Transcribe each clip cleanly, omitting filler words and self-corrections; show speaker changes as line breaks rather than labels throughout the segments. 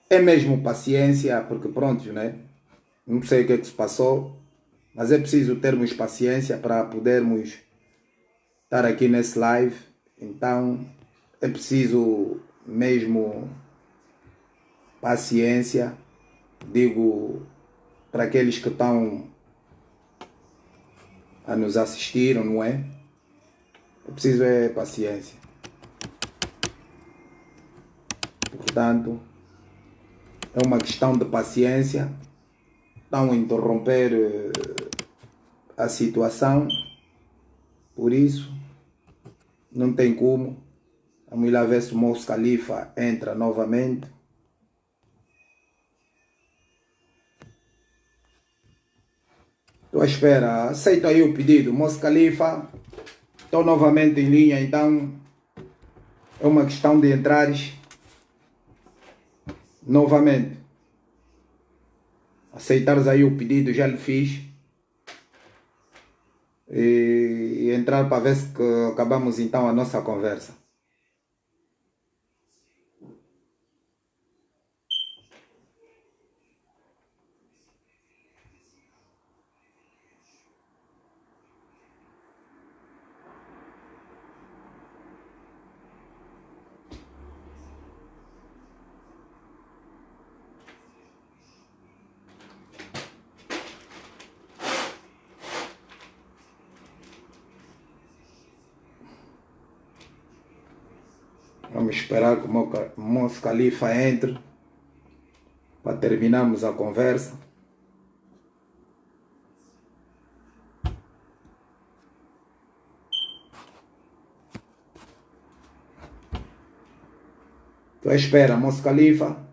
É mesmo paciência, porque pronto, né? Não sei o que é que se passou, mas é preciso termos paciência para podermos estar aqui nesse live. Então é preciso mesmo paciência, digo, para aqueles que estão a nos assistir, não é? É preciso é paciência. Portanto, é uma questão de paciência. Estão a interromper a situação, por isso não tem como. Vamos lá ver se o Moço Khalifa entra novamente. Estou à espera. Aceito aí o pedido. Moço Khalifa, estou novamente em linha, então é uma questão de entrares novamente. Aceitares aí o pedido, já lhe fiz. E entrar para ver se acabamos então a nossa conversa. Vamos esperar que o Moço Khalifa entre para terminarmos a conversa. Estou à espera, Moço Khalifa.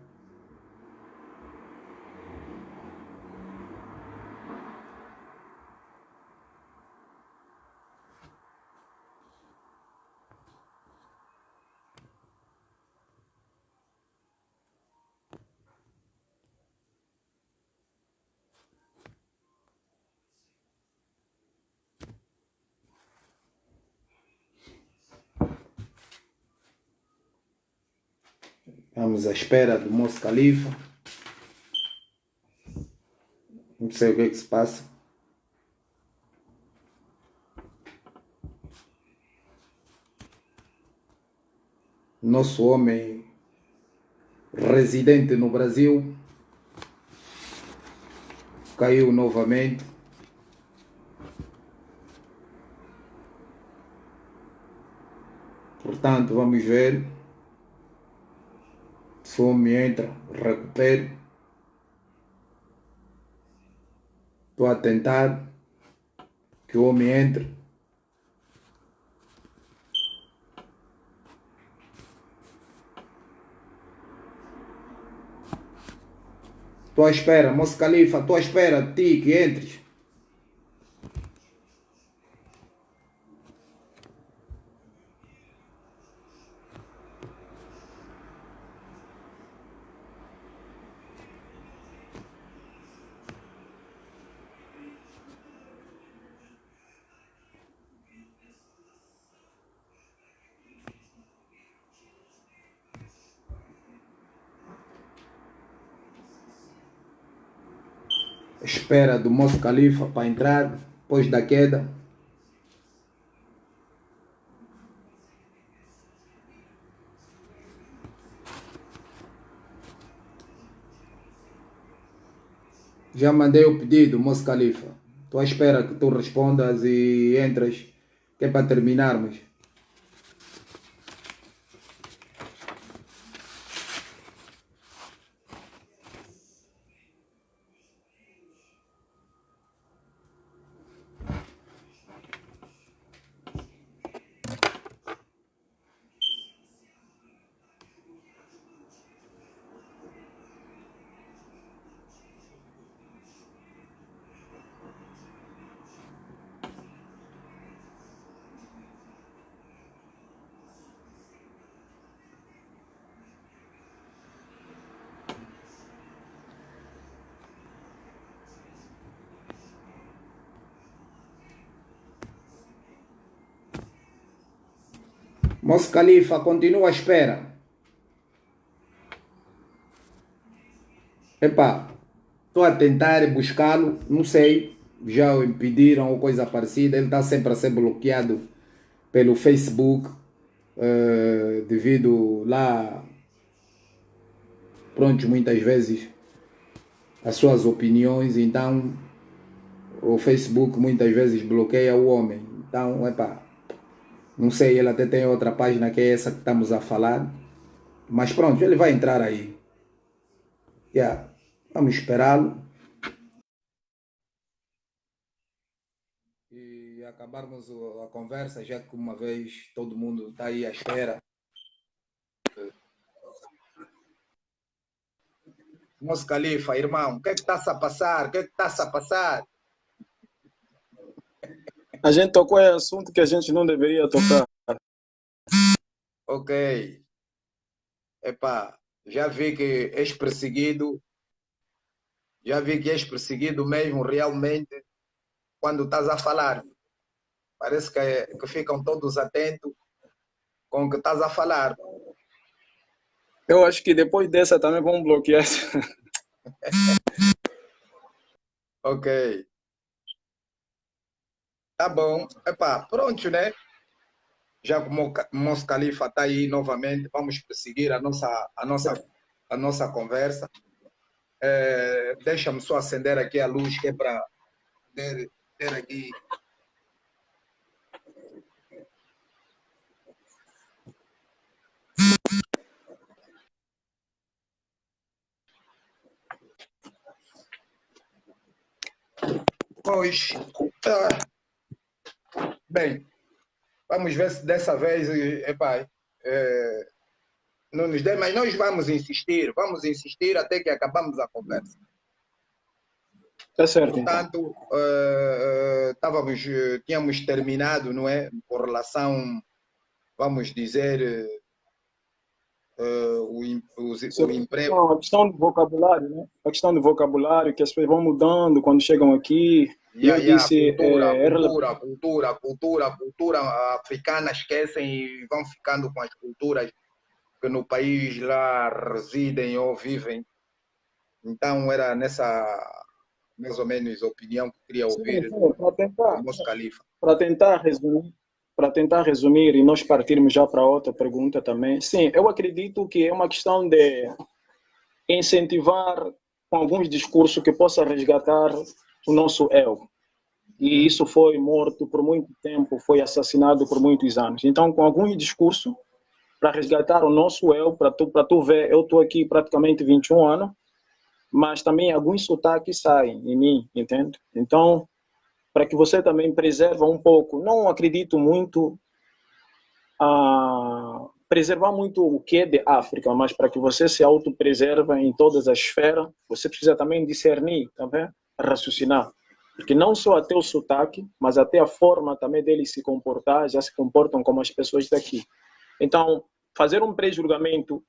Estamos à espera do Moço Khalifa. Não sei o que é que se passa. Nosso homem residente no Brasil caiu novamente. Portanto, vamos ver se o homem entra, recupere. Estou a tentar que o homem entre. Estou à espera, Moço Khalifa, estou à espera de ti que entres. Espera do Moço Khalifa para entrar depois da queda. Já mandei o pedido, Moço Khalifa. Estou à espera que tu respondas e entres, que é para terminarmos. Moço Khalifa, continua à espera. Epá, estou a tentar buscá-lo, não sei, já o impediram ou coisa parecida. Ele está sempre a ser bloqueado pelo Facebook, devido lá, pronto, muitas vezes as suas opiniões. Então, o Facebook muitas vezes bloqueia o homem. Então, epá, não sei, ele até tem outra página que é essa que estamos a falar. Mas pronto, ele vai entrar aí. Yeah. Vamos esperá-lo e acabarmos a conversa, já que uma vez todo mundo está aí à espera. Nosso Califa, irmão, o que é que está-se a passar? O que é que está-se a passar?
A gente tocou em assunto que a gente não deveria tocar.
Ok. Epá, já vi que és perseguido, já vi que és perseguido mesmo realmente quando estás a falar. Parece que ficam todos atentos com o que estás a falar.
Eu acho que depois dessa também vão bloquear.
Ok. Tá bom. Epá, pronto, né? Já como o Moço Califa está aí novamente, vamos prosseguir a nossa conversa. Deixa-me só acender aqui a luz, que é para ter aqui. Pois, bem, vamos ver se dessa vez, epá, não nos dê, mas nós vamos insistir até que acabamos a conversa.
Tá certo, então.
Portanto, tínhamos terminado, não é? Com relação, vamos dizer, o emprego.
Não, a questão do vocabulário, né? A questão do vocabulário, que as pessoas vão mudando quando chegam aqui. E eu disse, é relevante.
Cultura africana esquecem e vão ficando com as culturas que no país lá residem ou vivem. Então era nessa mais ou menos opinião que queria
Sim,
ouvir
sim,
do Moço Califa.
para tentar resumir, para tentar resumir e nós partirmos já para outra pergunta também. Sim, eu acredito que é uma questão de incentivar com alguns discursos que possa resgatar o nosso eu. E isso foi morto por muito tempo, foi assassinado por muitos anos. Então, com alguns discursos para resgatar o nosso eu, para tu ver, eu estou aqui praticamente 21 anos, mas também alguns sotaques saem em mim, entende? Então, para que você também preserve um pouco, não acredito muito a preservar muito o que é de África, mas para que você se autopreserve em todas as esferas, você precisa também discernir, tá vendo? Raciocinar. Porque não só até o sotaque, mas até a forma também deles se comportar, já se comportam como as pessoas daqui. Então, fazer um pré-julgamento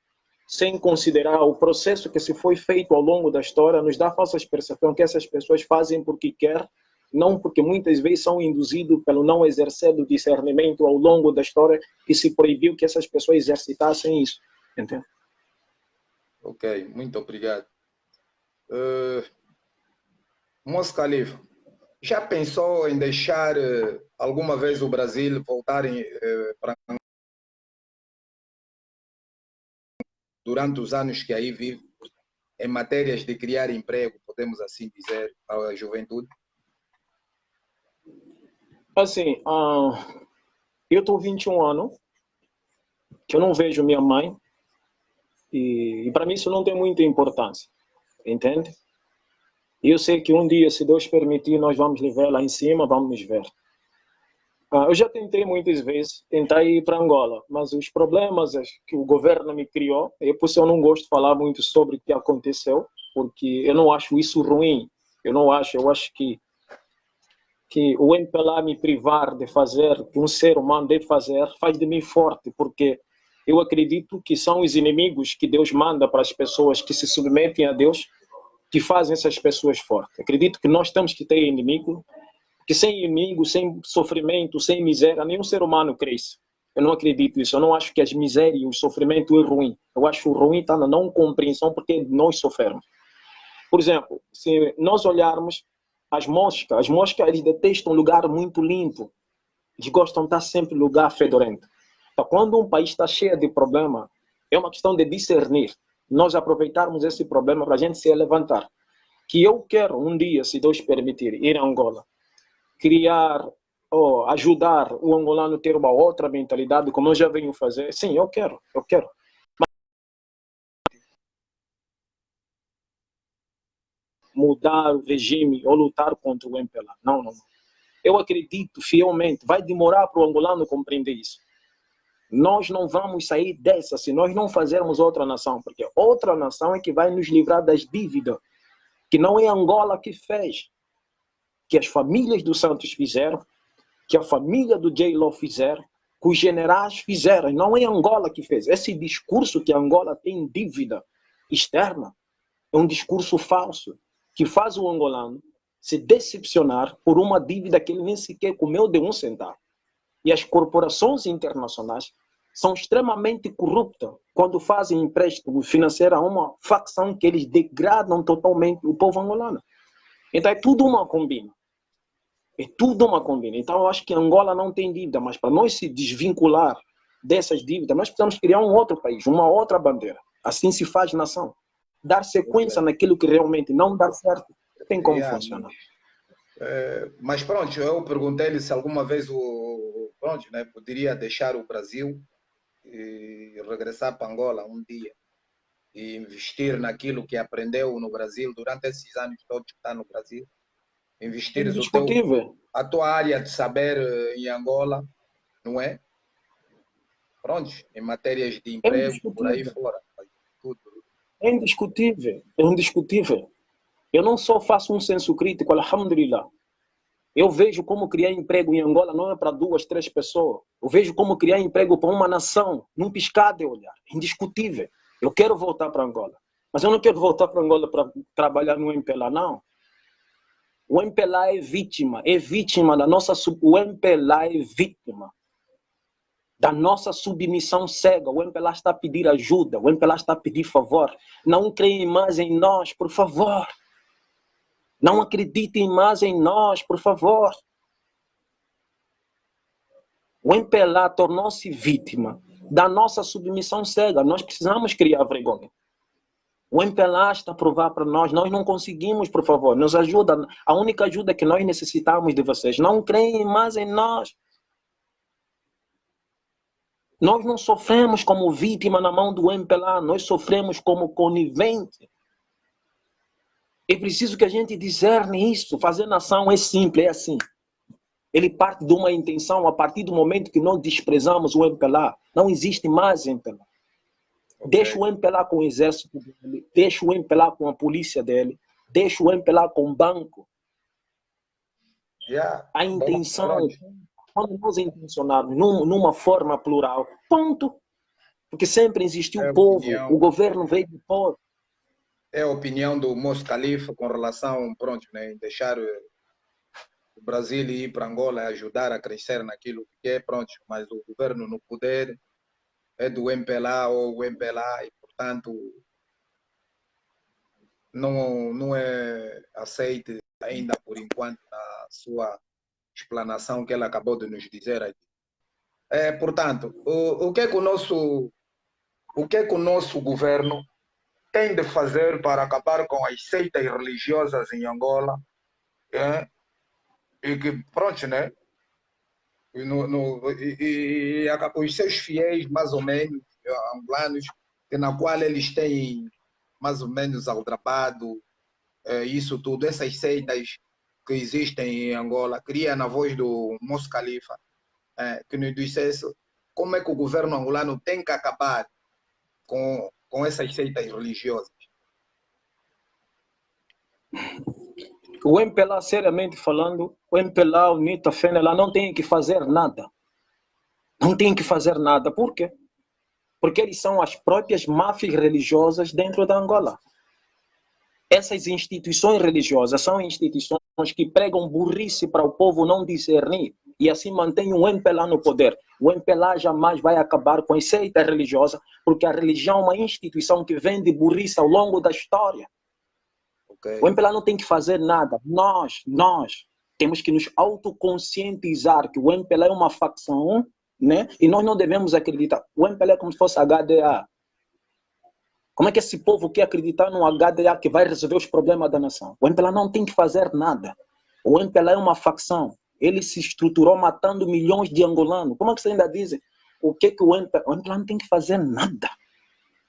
sem considerar o processo que se foi feito ao longo da história nos dá a falsa percepção que essas pessoas fazem porque quer, não porque muitas vezes são induzidos pelo não exercer do discernimento ao longo da história que se proibiu que essas pessoas exercitassem isso. Entende?
Ok, muito obrigado. Moço Califa, já pensou em deixar alguma vez o Brasil voltar para durante os anos que aí vive, em matérias de criar emprego, podemos assim dizer, à juventude?
Assim, eu estou 21 anos, que eu não vejo minha mãe, e para mim isso não tem muita importância, entende? E eu sei que um dia, se Deus permitir, nós vamos levar lá em cima, vamos ver. Eu já tentei muitas vezes, tentar ir para Angola, mas os problemas que o governo me criou, é por isso eu não gosto de falar muito sobre o que aconteceu, porque eu não acho isso ruim. Eu acho que o MPLA me privar de fazer, que um ser humano deve fazer, faz de mim forte, porque eu acredito que são os inimigos que Deus manda para as pessoas que se submetem a Deus, que fazem essas pessoas fortes. Acredito que nós temos que ter inimigo, que sem inimigo, sem sofrimento, sem miséria, nenhum ser humano cresce. Eu não acredito nisso. Eu não acho que as misérias e o sofrimento é ruim. Eu acho ruim estar na não compreensão porque nós sofremos. Por exemplo, se nós olharmos as moscas eles detestam um lugar muito limpo. Eles gostam de estar sempre em lugar fedorento. Então, quando um país está cheio de problema, é uma questão de discernir. Nós aproveitarmos esse problema para a gente se levantar. Que eu quero um dia, se Deus permitir, ir a Angola, criar ou ajudar o angolano a ter uma outra mentalidade, como eu já venho fazer. Sim, eu quero. Mudar o regime ou lutar contra o MPLA. Não. Eu acredito fielmente, vai demorar para o angolano compreender isso. Nós não vamos sair dessa se nós não fazermos outra nação, porque outra nação é que vai nos livrar das dívidas, que não é Angola que fez, que as famílias dos Santos fizeram, que a família do J-Lo fizeram, que os generais fizeram, não é Angola que fez. Esse discurso que Angola tem dívida externa é um discurso falso, que faz o angolano se decepcionar por uma dívida que ele nem sequer comeu de 1 centavo. E as corporações internacionais são extremamente corruptas quando fazem empréstimo financeiro a uma facção que eles degradam totalmente o povo angolano. Então é tudo uma combina. Então eu acho que Angola não tem dívida, mas para nós se desvincular dessas dívidas, nós precisamos criar um outro país, uma outra bandeira. Assim se faz nação. Dar sequência naquilo que realmente não dá certo. Tem como funcionar.
Mas pronto, eu perguntei-lhe se alguma vez poderia deixar o Brasil e regressar para Angola um dia e investir naquilo que aprendeu no Brasil durante esses anos todos que está no Brasil. Investir a tua área de saber em Angola, não é? Pronto, em matérias de emprego, por aí fora. Tudo.
É indiscutível. Eu não só faço um senso crítico, alhamdulillah. Eu vejo como criar emprego em Angola não é para 2, 3 pessoas. Eu vejo como criar emprego para uma nação, num piscar de olhar. Indiscutível. Eu quero voltar para Angola. Mas eu não quero voltar para Angola para trabalhar no MPLA, não. O MPLA é vítima da nossa... O MPLA é vítima da nossa submissão cega. O MPLA está a pedir ajuda, o MPLA está a pedir favor. Não creem mais em nós, por favor. Não acreditem mais em nós, por favor. O MPLA tornou-se vítima da nossa submissão cega. Nós precisamos criar vergonha. O MPLA está a provar para nós não conseguimos, por favor, nos ajuda. A única ajuda que nós necessitamos de vocês. Não creem mais em nós. Nós não sofremos como vítima na mão do MPLA, nós sofremos como conivente. É preciso que a gente discerne isso. Fazer nação é simples, é assim. Ele parte de uma intenção a partir do momento que nós desprezamos o MPLA. Não existe mais MPLA. Okay. Deixa o MPLA com o exército dele, deixa o MPLA com a polícia dele, deixa o MPLA com o banco. A intenção, quando nós intencionarmos numa forma plural, ponto. Porque sempre existiu o povo, o governo veio do povo.
É a opinião do Moço Khalifa com relação, em deixar o Brasil ir para Angola e ajudar a crescer naquilo que é, mas o governo no poder é do MPLA ou o MPLA e, portanto, não é aceite ainda por enquanto a sua explanação que ela acabou de nos dizer aqui. Portanto, o que é que o nosso governo tem de fazer para acabar com as seitas religiosas em Angola? E que, os seus fiéis, mais ou menos, angolanos, na qual eles têm mais ou menos aldrabado isso tudo, essas seitas que existem em Angola. Queria, na voz do Moço Khalifa, que nos dissesse como é que o governo angolano tem que acabar com essas seitas religiosas.
O MPLA, seriamente falando, o MPLA, o Nita Fena, ela não tem que fazer nada. Não tem que fazer nada. Por quê? Porque eles são as próprias máfias religiosas dentro da Angola. Essas instituições religiosas são instituições que pregam burrice para o povo não discernir e assim mantém o MPLA no poder. O MPLA jamais vai acabar com as seitas religiosas, porque a religião é uma instituição que vem de burrice ao longo da história. O MPLA não tem que fazer nada. Nós temos que nos autoconscientizar que o MPLA é uma facção, né? E nós não devemos acreditar. O MPLA é como se fosse HDA. Como é que esse povo quer acreditar no HDA que vai resolver os problemas da nação? O MPLA não tem que fazer nada. O MPLA é uma facção. Ele se estruturou matando milhões de angolanos. Como é que você ainda diz? O que o MPLA não tem que fazer nada.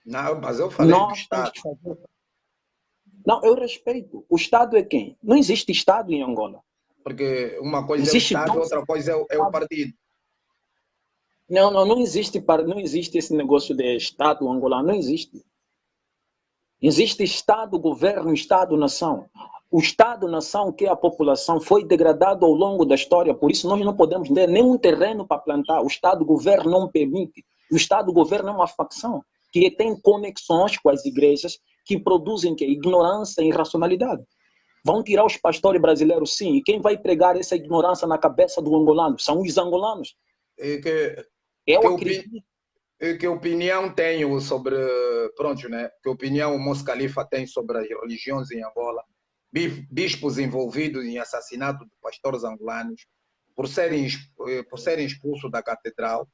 Não, mas eu falei do Estado.
Não, eu respeito. O Estado é quem? Não existe Estado em Angola.
Porque uma coisa existe é o Estado, outra coisa é o partido.
Não existe esse negócio de Estado angolano. Não existe. Existe Estado, governo, Estado, nação. O Estado-nação, que é a população, foi degradado ao longo da história. Por isso, nós não podemos ter nenhum terreno para plantar. O Estado-governo não permite. O Estado-governo é uma facção que tem conexões com as igrejas que produzem ignorância e irracionalidade. Vão tirar os pastores brasileiros, sim. E quem vai pregar essa ignorância na cabeça do angolano? São os angolanos.
Que opinião tenho sobre, pronto, né? Que opinião o Mos Khalifa tem sobre as religiões em Angola? Bispos envolvidos em assassinato de pastores angolanos por serem expulsos da catedral,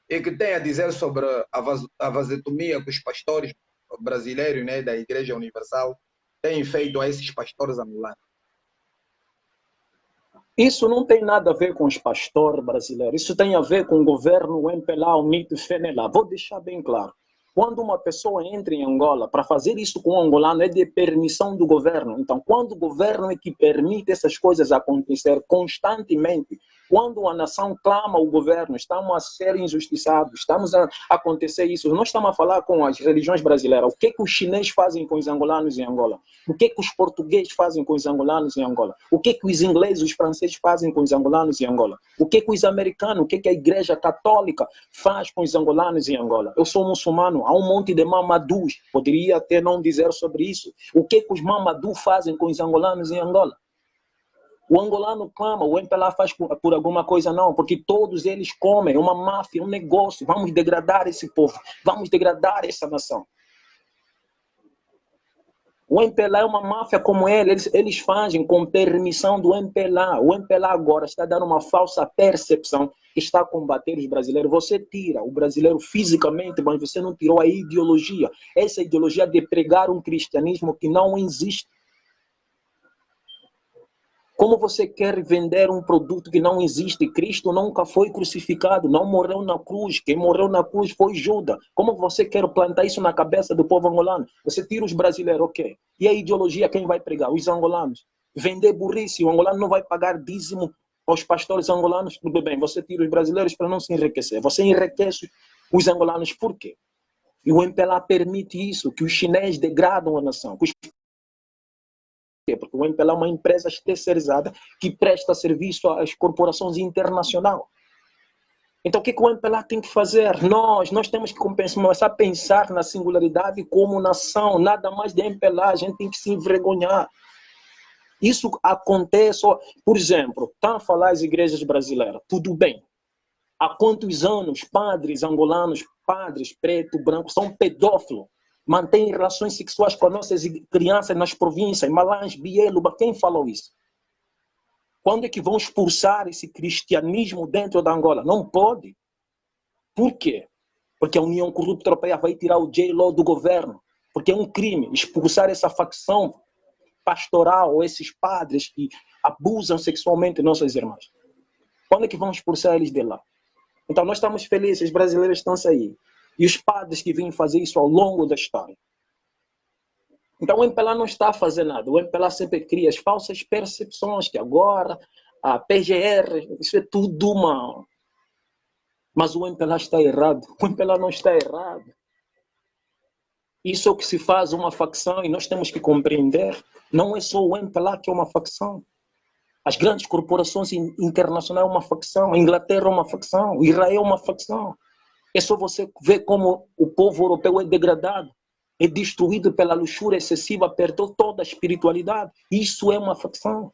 e que tem a dizer sobre a vasetomia que os pastores brasileiros, né, da Igreja Universal têm feito a esses pastores angolanos.
Isso não tem nada a ver com os pastores brasileiros. Isso tem a ver com o governo, o MPLA, o MIT, o FENELA. Vou deixar bem claro. Quando uma pessoa entra em Angola, para fazer isso com o angolano é de permissão do governo. Então, quando o governo é que permite essas coisas acontecer constantemente, quando a nação clama ao governo, estamos a ser injustiçados, estamos a acontecer isso. Nós estamos a falar com as religiões brasileiras. O que os chineses fazem com os angolanos em Angola? O que os portugueses fazem com os angolanos em Angola? O que os ingleses, os franceses fazem com os angolanos em Angola? O que os americanos, o que a igreja católica faz com os angolanos em Angola? Eu sou muçulmano, há um monte de mamadus, poderia até não dizer sobre isso. O que os mamadus fazem com os angolanos em Angola? O angolano clama, o MPLA faz por alguma coisa? Não, porque todos eles comem, é uma máfia, um negócio. Vamos degradar esse povo, vamos degradar essa nação. O MPLA é uma máfia como eles fazem com permissão do MPLA. O MPLA agora está dando uma falsa percepção que está a combater os brasileiros. Você tira o brasileiro fisicamente, mas você não tirou a ideologia. Essa ideologia de pregar um cristianismo que não existe. Como você quer vender um produto que não existe? Cristo nunca foi crucificado, não morreu na cruz. Quem morreu na cruz foi Judas. Como você quer plantar isso na cabeça do povo angolano? Você tira os brasileiros, ok. E a ideologia quem vai pregar? Os angolanos. Vender burrice, o angolano não vai pagar dízimo aos pastores angolanos. Tudo bem, você tira os brasileiros para não se enriquecer. Você enriquece os angolanos por quê? E o MPLA permite isso, que os chineses degradam a nação, que os porque o MPLA é uma empresa terceirizada que presta serviço às corporações internacionais. Então, o que o MPLA tem que fazer? Nós temos que começar a pensar na singularidade como nação, nada mais de MPLA, a gente tem que se envergonhar. Isso acontece, por exemplo, está a falar as igrejas brasileiras, tudo bem. Há quantos anos padres angolanos, padres preto, branco, são pedófilos? Mantém relações sexuais com as nossas crianças nas províncias, Malães, Bieluba, quem falou isso? Quando é que vão expulsar esse cristianismo dentro da Angola? Não pode. Por quê? Porque a União Corrupta Europeia vai tirar o J-Law do governo. Porque é um crime expulsar essa facção pastoral, esses padres que abusam sexualmente de nossas irmãs. Quando é que vão expulsar eles de lá? Então nós estamos felizes, os brasileiros estão saindo. E os padres que vêm fazer isso ao longo da história. Então o MPLA não está a fazer nada. O MPLA sempre cria as falsas percepções que agora a PGR, isso é tudo mal. Mas o MPLA está errado. O MPLA não está errado. Isso é o que se faz uma facção e nós temos que compreender. Não é só o MPLA que é uma facção. As grandes corporações internacionais é uma facção. A Inglaterra é uma facção. O Israel é uma facção. É só você ver como o povo europeu é degradado, é destruído pela luxúria excessiva, perdeu toda a espiritualidade. Isso é uma facção.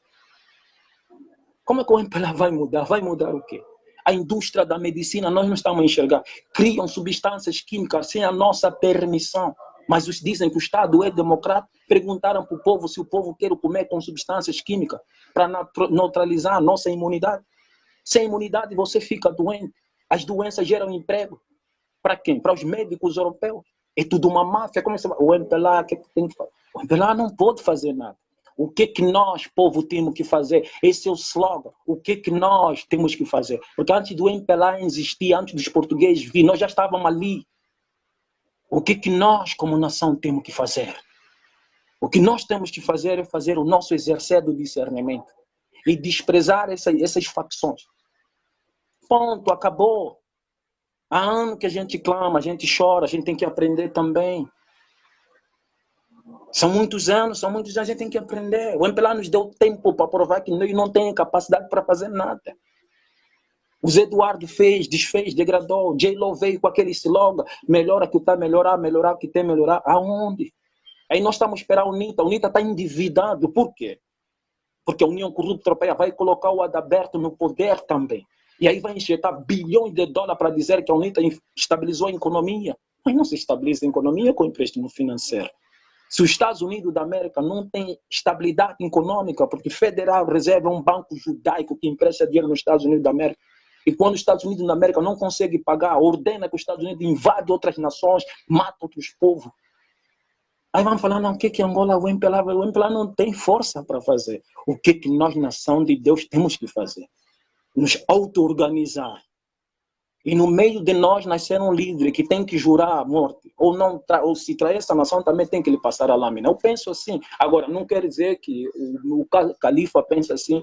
Como é que o MPLA vai mudar? Vai mudar o quê? A indústria da medicina, nós não estamos a enxergar. Criam substâncias químicas sem a nossa permissão. Mas os dizem que o Estado é democrático. Perguntaram para o povo se o povo quer comer com substâncias químicas para neutralizar a nossa imunidade. Sem imunidade você fica doente. As doenças geram emprego. Para quem? Para os médicos europeus. É tudo uma máfia. Como você vai? O MPLA, o que tem que fazer? O MPLA não pode fazer nada. O que nós, povo, temos que fazer? Esse é o slogan. O que nós temos que fazer? Porque antes do MPLA existir, antes dos portugueses vir, nós já estávamos ali. O que nós, como nação, temos que fazer? O que nós temos que fazer é fazer o nosso exercício do discernimento e desprezar essas facções. Ponto, acabou. Há anos que a gente clama, a gente chora, a gente tem que aprender também. São muitos anos, a gente tem que aprender. O MPLA nos deu tempo para provar que nós não tem capacidade para fazer nada. O Zé Eduardo fez, desfez, degradou. J-Lo veio com aquele slogan, melhora que está melhorar, melhorar que tem melhorar. Aonde? Aí nós estamos esperando a UNITA. A UNITA está endividado. Por quê? Porque a União Corrupta Europeia vai colocar o Adalberto no poder também. E aí vai injetar bilhões de dólares para dizer que a UNITA estabilizou a economia. Mas não se estabiliza a economia com empréstimo financeiro. Se os Estados Unidos da América não tem estabilidade econômica, porque Federal Reserve é um banco judaico que empresta dinheiro nos Estados Unidos da América, e quando os Estados Unidos da América não consegue pagar, ordena que os Estados Unidos invade outras nações, mata outros povos. Aí vamos falar, não, o que Angola, o MPLA não tem força para fazer. O que nós, nação de Deus, temos que fazer? Nos auto-organizar. E no meio de nós nasceram livres, que tem que jurar a morte. Ou se trair essa nação, também tem que lhe passar a lâmina. Eu penso assim. Agora, não quer dizer que o Califa pensa assim.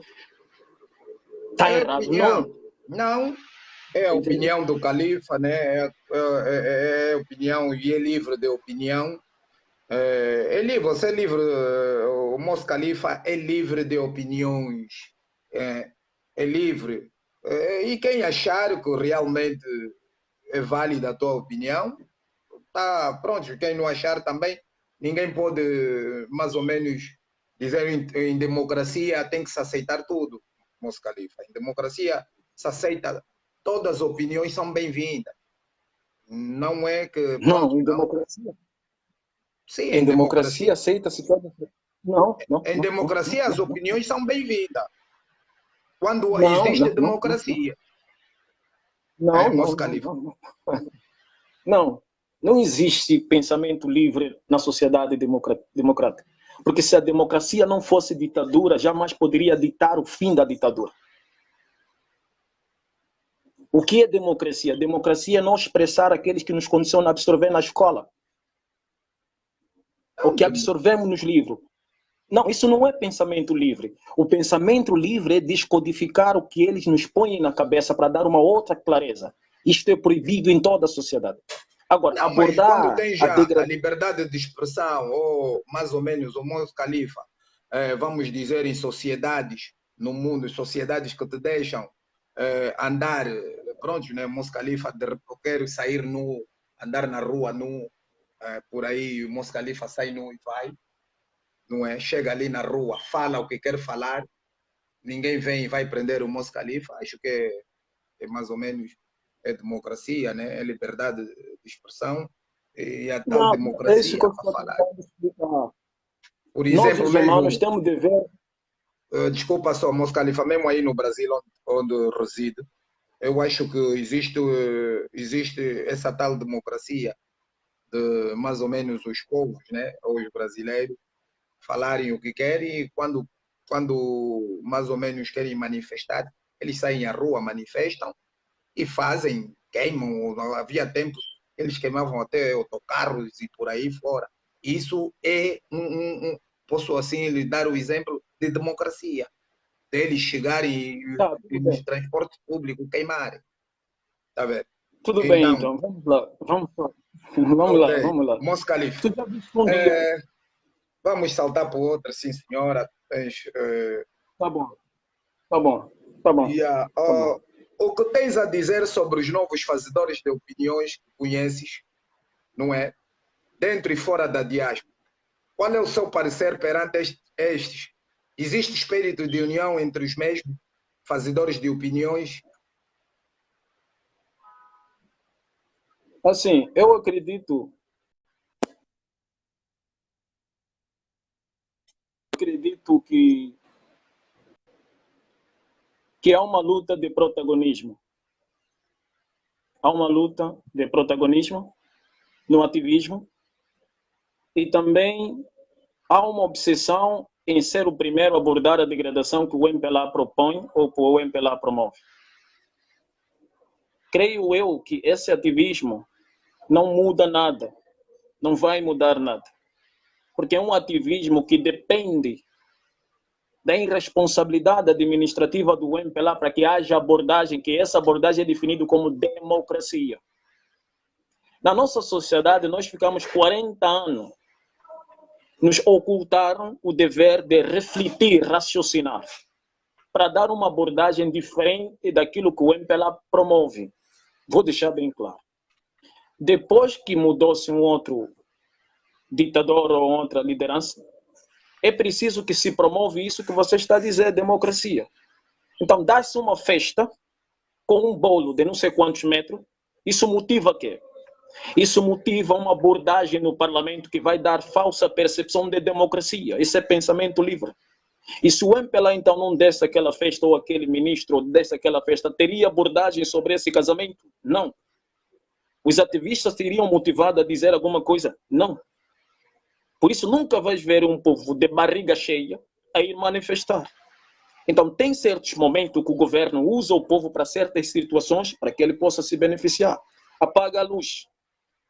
Está errado,
Opinião. Não, é a
Entendeu?
opinião do Califa, né? É opinião e é livre de opinião. É livre, você é livre, o Mos Califa é livre de opiniões, é livre. E quem achar que realmente é válida a tua opinião, tá pronto. Quem não achar também, ninguém pode mais ou menos dizer em democracia tem que se aceitar tudo, Mos Califa. Em democracia se aceita, todas as opiniões são bem-vindas. Não é que pronto,
Não, em
não.
democracia.
Sim,
Em democracia aceita-se toda. Não, não,
em
não, não,
democracia as
não,
opiniões são bem-vindas. Quando
não,
existe
não, não, não,
democracia,
não,
Mos
não, não,
Califa.
não, não. Não, não existe pensamento livre na sociedade democrática. Porque se a democracia não fosse ditadura, jamais poderia ditar o fim da ditadura. O que é democracia? Democracia é não expressar aqueles que nos condicionam a absorver na escola. O que absorvemos nos livros. Não, isso não é pensamento livre. O pensamento livre é descodificar o que eles nos põem na cabeça para dar uma outra clareza. Isto é proibido em toda a sociedade. Agora,
Não, mas quando
abordar
tem
a
já a
degradação.
liberdade de expressão, ou mais ou menos o Mos Califa, vamos dizer, em sociedades, no mundo, sociedades que te deixam andar, pronto, né? Mos Califa, eu quero sair nu, andar na rua nu, por aí o Mos Califa sai nu e vai, não é? Chega ali na rua, fala o que quer falar, ninguém vem e vai prender o Mos Califa, acho que é mais ou menos é democracia, né? É liberdade de expressão e a tal
Não, é isso que
democracia
eu
para
estou
falar.
tentando explicar.
Por
Nós,
exemplo,
os humanos,
mesmo,
temos dever.
desculpa só, Mos Califa, mesmo aí no Brasil, onde reside, eu acho que existe essa tal democracia de mais ou menos os povos, né? Ou os brasileiros, falarem o que querem e quando mais ou menos querem manifestar, eles saem à rua, manifestam e fazem, queimam. Havia tempos que eles queimavam até autocarros e por aí fora. Isso é posso assim lhe dar o exemplo de democracia, deles chegarem
Tá,
e
tudo
nos
bem.
transportes públicos queimarem, tá vendo?
Tudo bem,
Então,
então. Vamos lá. Vamos lá. Vamos
ok,
lá, vamos lá.
Mos Califa,
Tu já viste um dia.
vamos saltar para outra, sim senhora.
Tá bom, tá bom, tá bom,
Yeah.
tá bom.
O que tens a dizer sobre os novos fazedores de opiniões que conheces, não é? Dentro e fora da diáspora. Qual é o seu parecer perante estes? Existe espírito de união entre os mesmos fazedores de opiniões?
Assim, eu acredito acredito que há uma luta de protagonismo. Há uma luta de protagonismo no ativismo e também há uma obsessão em ser o primeiro a abordar a degradação que o MPLA propõe ou que o MPLA promove. Creio eu que esse ativismo não muda nada, não vai mudar nada, porque é um ativismo que depende da irresponsabilidade administrativa do MPLA para que haja abordagem, que essa abordagem é definida como democracia. Na nossa sociedade, nós ficamos 40 anos, nos ocultaram o dever de refletir, raciocinar, para dar uma abordagem diferente daquilo que o MPLA promove. Vou deixar bem claro. Depois que mudou-se um outro ditador ou outra liderança, é preciso que se promove isso que você está a dizer, democracia. Então, dá-se uma festa com um bolo de não sei quantos metros, isso motiva o quê? Isso motiva uma abordagem no parlamento que vai dar falsa percepção de democracia. Isso é pensamento livre. E se o MPLA então não desse aquela festa, ou aquele ministro desse aquela festa, teria abordagem sobre esse casamento? Não. Os ativistas seriam motivados a dizer alguma coisa? Não. Por isso nunca vais ver um povo de barriga cheia a ir manifestar. Então tem certos momentos que o governo usa o povo para certas situações para que ele possa se beneficiar. Apaga a luz.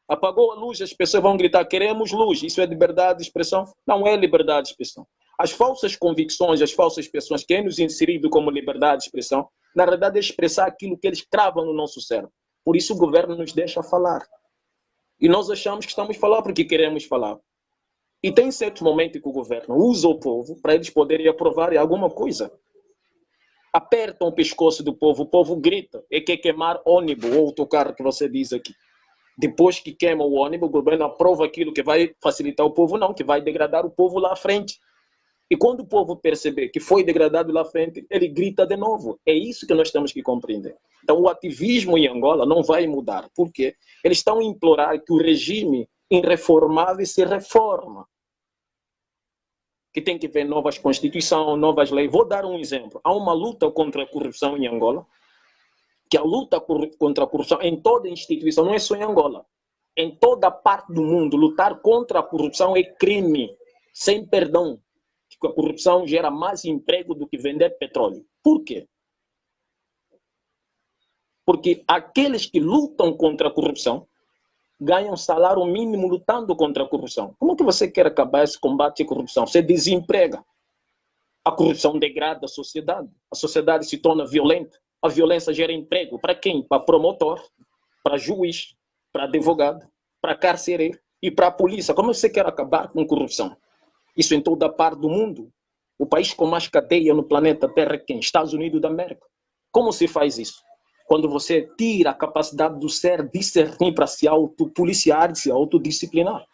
Apagou a luz, as pessoas vão gritar, queremos luz. Isso é liberdade de expressão? Não é liberdade de expressão. As falsas convicções, as falsas expressões que é nos inserido como liberdade de expressão, na verdade é expressar aquilo que eles cravam no nosso cérebro. Por isso o governo nos deixa falar. E nós achamos que estamos a falar porque queremos falar. E tem certos momentos que o governo usa o povo para eles poderem aprovar alguma coisa. Apertam o pescoço do povo, o povo grita, e quer queimar ônibus ou autocarro que você diz aqui. Depois que queima o ônibus, o governo aprova aquilo que vai facilitar o povo, não, que vai degradar o povo lá à frente. E quando o povo perceber que foi degradado lá à frente, ele grita de novo. É isso que nós temos que compreender. Então o ativismo em Angola não vai mudar. Por quê? Eles estão a implorar que o regime irreformável se reforma. Que tem que ver novas constituições, novas leis. Vou dar um exemplo. Há uma luta contra a corrupção em Angola, que a luta contra a corrupção em toda instituição, não é só em Angola, em toda parte do mundo, lutar contra a corrupção é crime, sem perdão. A corrupção gera mais emprego do que vender petróleo. Por quê? Porque aqueles que lutam contra a corrupção ganham salário mínimo lutando contra a corrupção. Como que você quer acabar esse combate à corrupção? Você desemprega. A corrupção degrada a sociedade se torna violenta. A violência gera emprego. Para quem? Para promotor, para juiz, para advogado, para carcereiro e para a polícia. Como você quer acabar com corrupção? Isso em toda parte do mundo. O país com mais cadeia no planeta Terra é quem? Estados Unidos da América. Como se faz isso? Quando você tira a capacidade do ser discernir para se autopoliciar, se autodisciplinar.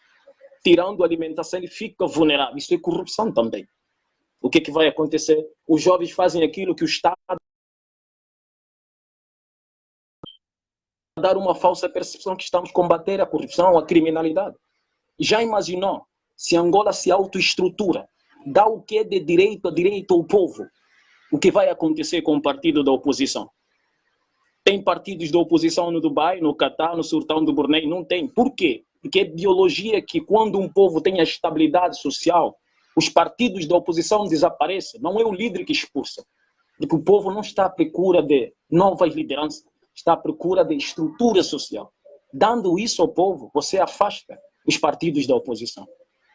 Tirando a alimentação, ele fica vulnerável. Isso é corrupção também. O que vai acontecer? Os jovens fazem aquilo que o Estado dar uma falsa percepção que estamos a combater a corrupção, a criminalidade. Já imaginou se Angola se autoestrutura, dá o que é de direito a direito ao povo? O que vai acontecer com o partido da oposição? Tem partidos da oposição no Dubai, no Catar, no Sultão do Brunei? Não tem. Por quê? Porque é biologia que quando um povo tem a estabilidade social, os partidos da oposição desaparecem. Não é o líder que expulsa. Porque o povo não está à procura de novas lideranças, está à procura de estrutura social. Dando isso ao povo, você afasta os partidos da oposição.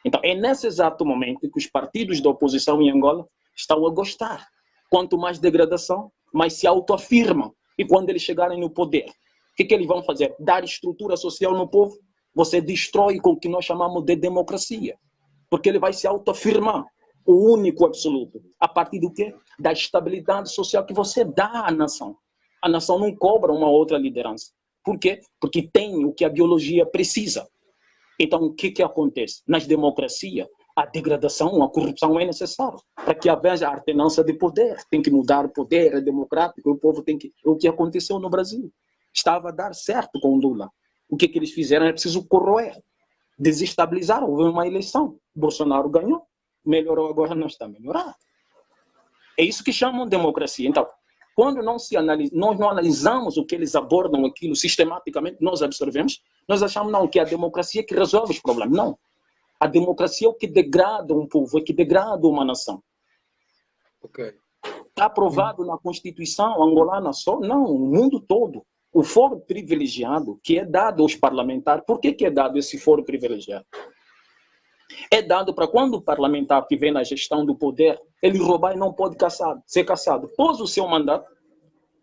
Então, é nesse exato momento que os partidos da oposição em Angola estão a gostar. Quanto mais degradação, mais se autoafirmam. E quando eles chegarem no poder, o que eles vão fazer? Dar estrutura social no povo? Você destrói com o que nós chamamos de democracia. Porque ele vai se autoafirmar, o único absoluto. A partir do quê? Da estabilidade social que você dá à nação. A nação não cobra uma outra liderança. Por quê? Porque tem o que a biologia precisa. Então, o que acontece? Nas democracias, a degradação, a corrupção é necessária para que haja a alternância de poder. Tem que mudar o poder, é democrático, o povo tem que... O que aconteceu no Brasil? Estava a dar certo com o Lula. O que eles fizeram é preciso corroer. Desestabilizaram, houve uma eleição. Bolsonaro ganhou. melhorou, agora não está a melhorar. É isso que chamam de democracia. Então, quando nós não analisamos o que eles abordam, aquilo sistematicamente, nós absorvemos, nós achamos não, que é a democracia que resolve os problemas. Não. A democracia é o que degrada um povo, é o que degrada uma nação.
Ok.
Está aprovado na Constituição angolana só? Não, no mundo todo. O foro privilegiado que é dado aos parlamentares, por que é dado esse foro privilegiado? É dado para quando o parlamentar que vem na gestão do poder, ele roubar e não pode ser cassado. Pôs o seu mandato,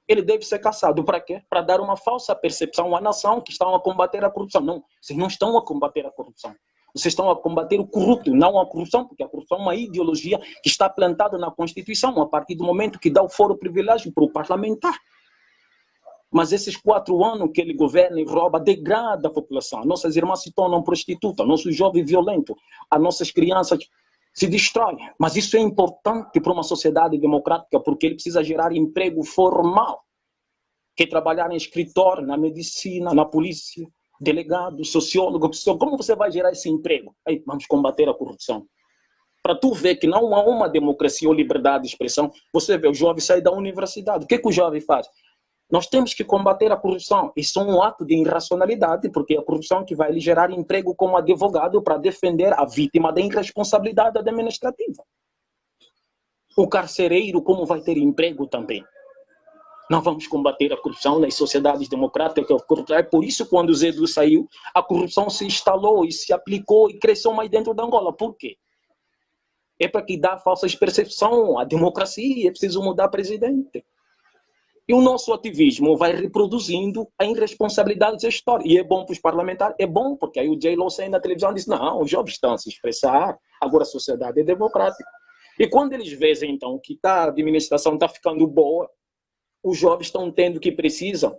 ele deve ser cassado. Para quê? Para dar uma falsa percepção à nação que estão a combater a corrupção. Não, vocês não estão a combater a corrupção. Vocês estão a combater o corrupto, não a corrupção, porque a corrupção é uma ideologia que está plantada na Constituição a partir do momento que dá o foro privilégio para o parlamentar. Mas esses 4 anos que ele governa e rouba, degrada a população. Nossas irmãs se tornam prostitutas, nossos jovens violentos, as nossas crianças se destroem. Mas isso é importante para uma sociedade democrática, porque ele precisa gerar emprego formal. Quer trabalhar em escritório, na medicina, na polícia, delegado, sociólogo, psicólogo. Como você vai gerar esse emprego? Aí vamos combater a corrupção. Para tu ver que não há uma democracia ou liberdade de expressão, você vê o jovem sair da universidade. O que o jovem faz? Nós temos que combater a corrupção. Isso é um ato de irracionalidade, porque é a corrupção que vai lhe gerar emprego como advogado para defender a vítima da irresponsabilidade administrativa. O carcereiro, como vai ter emprego também? Nós vamos combater a corrupção nas sociedades democráticas. É por isso que quando o Zé saiu, a corrupção se instalou e se aplicou e cresceu mais dentro da Angola. Por quê? É para que dá falsa percepção à democracia, é preciso mudar presidente. E o nosso ativismo vai reproduzindo a irresponsabilidade da história. E é bom para os parlamentares? É bom, porque aí o J-Lo sai na televisão e diz, não, os jovens estão a se expressar, agora a sociedade é democrática. E quando eles veem, então, que a administração está ficando boa, os jovens estão tendo o que precisam,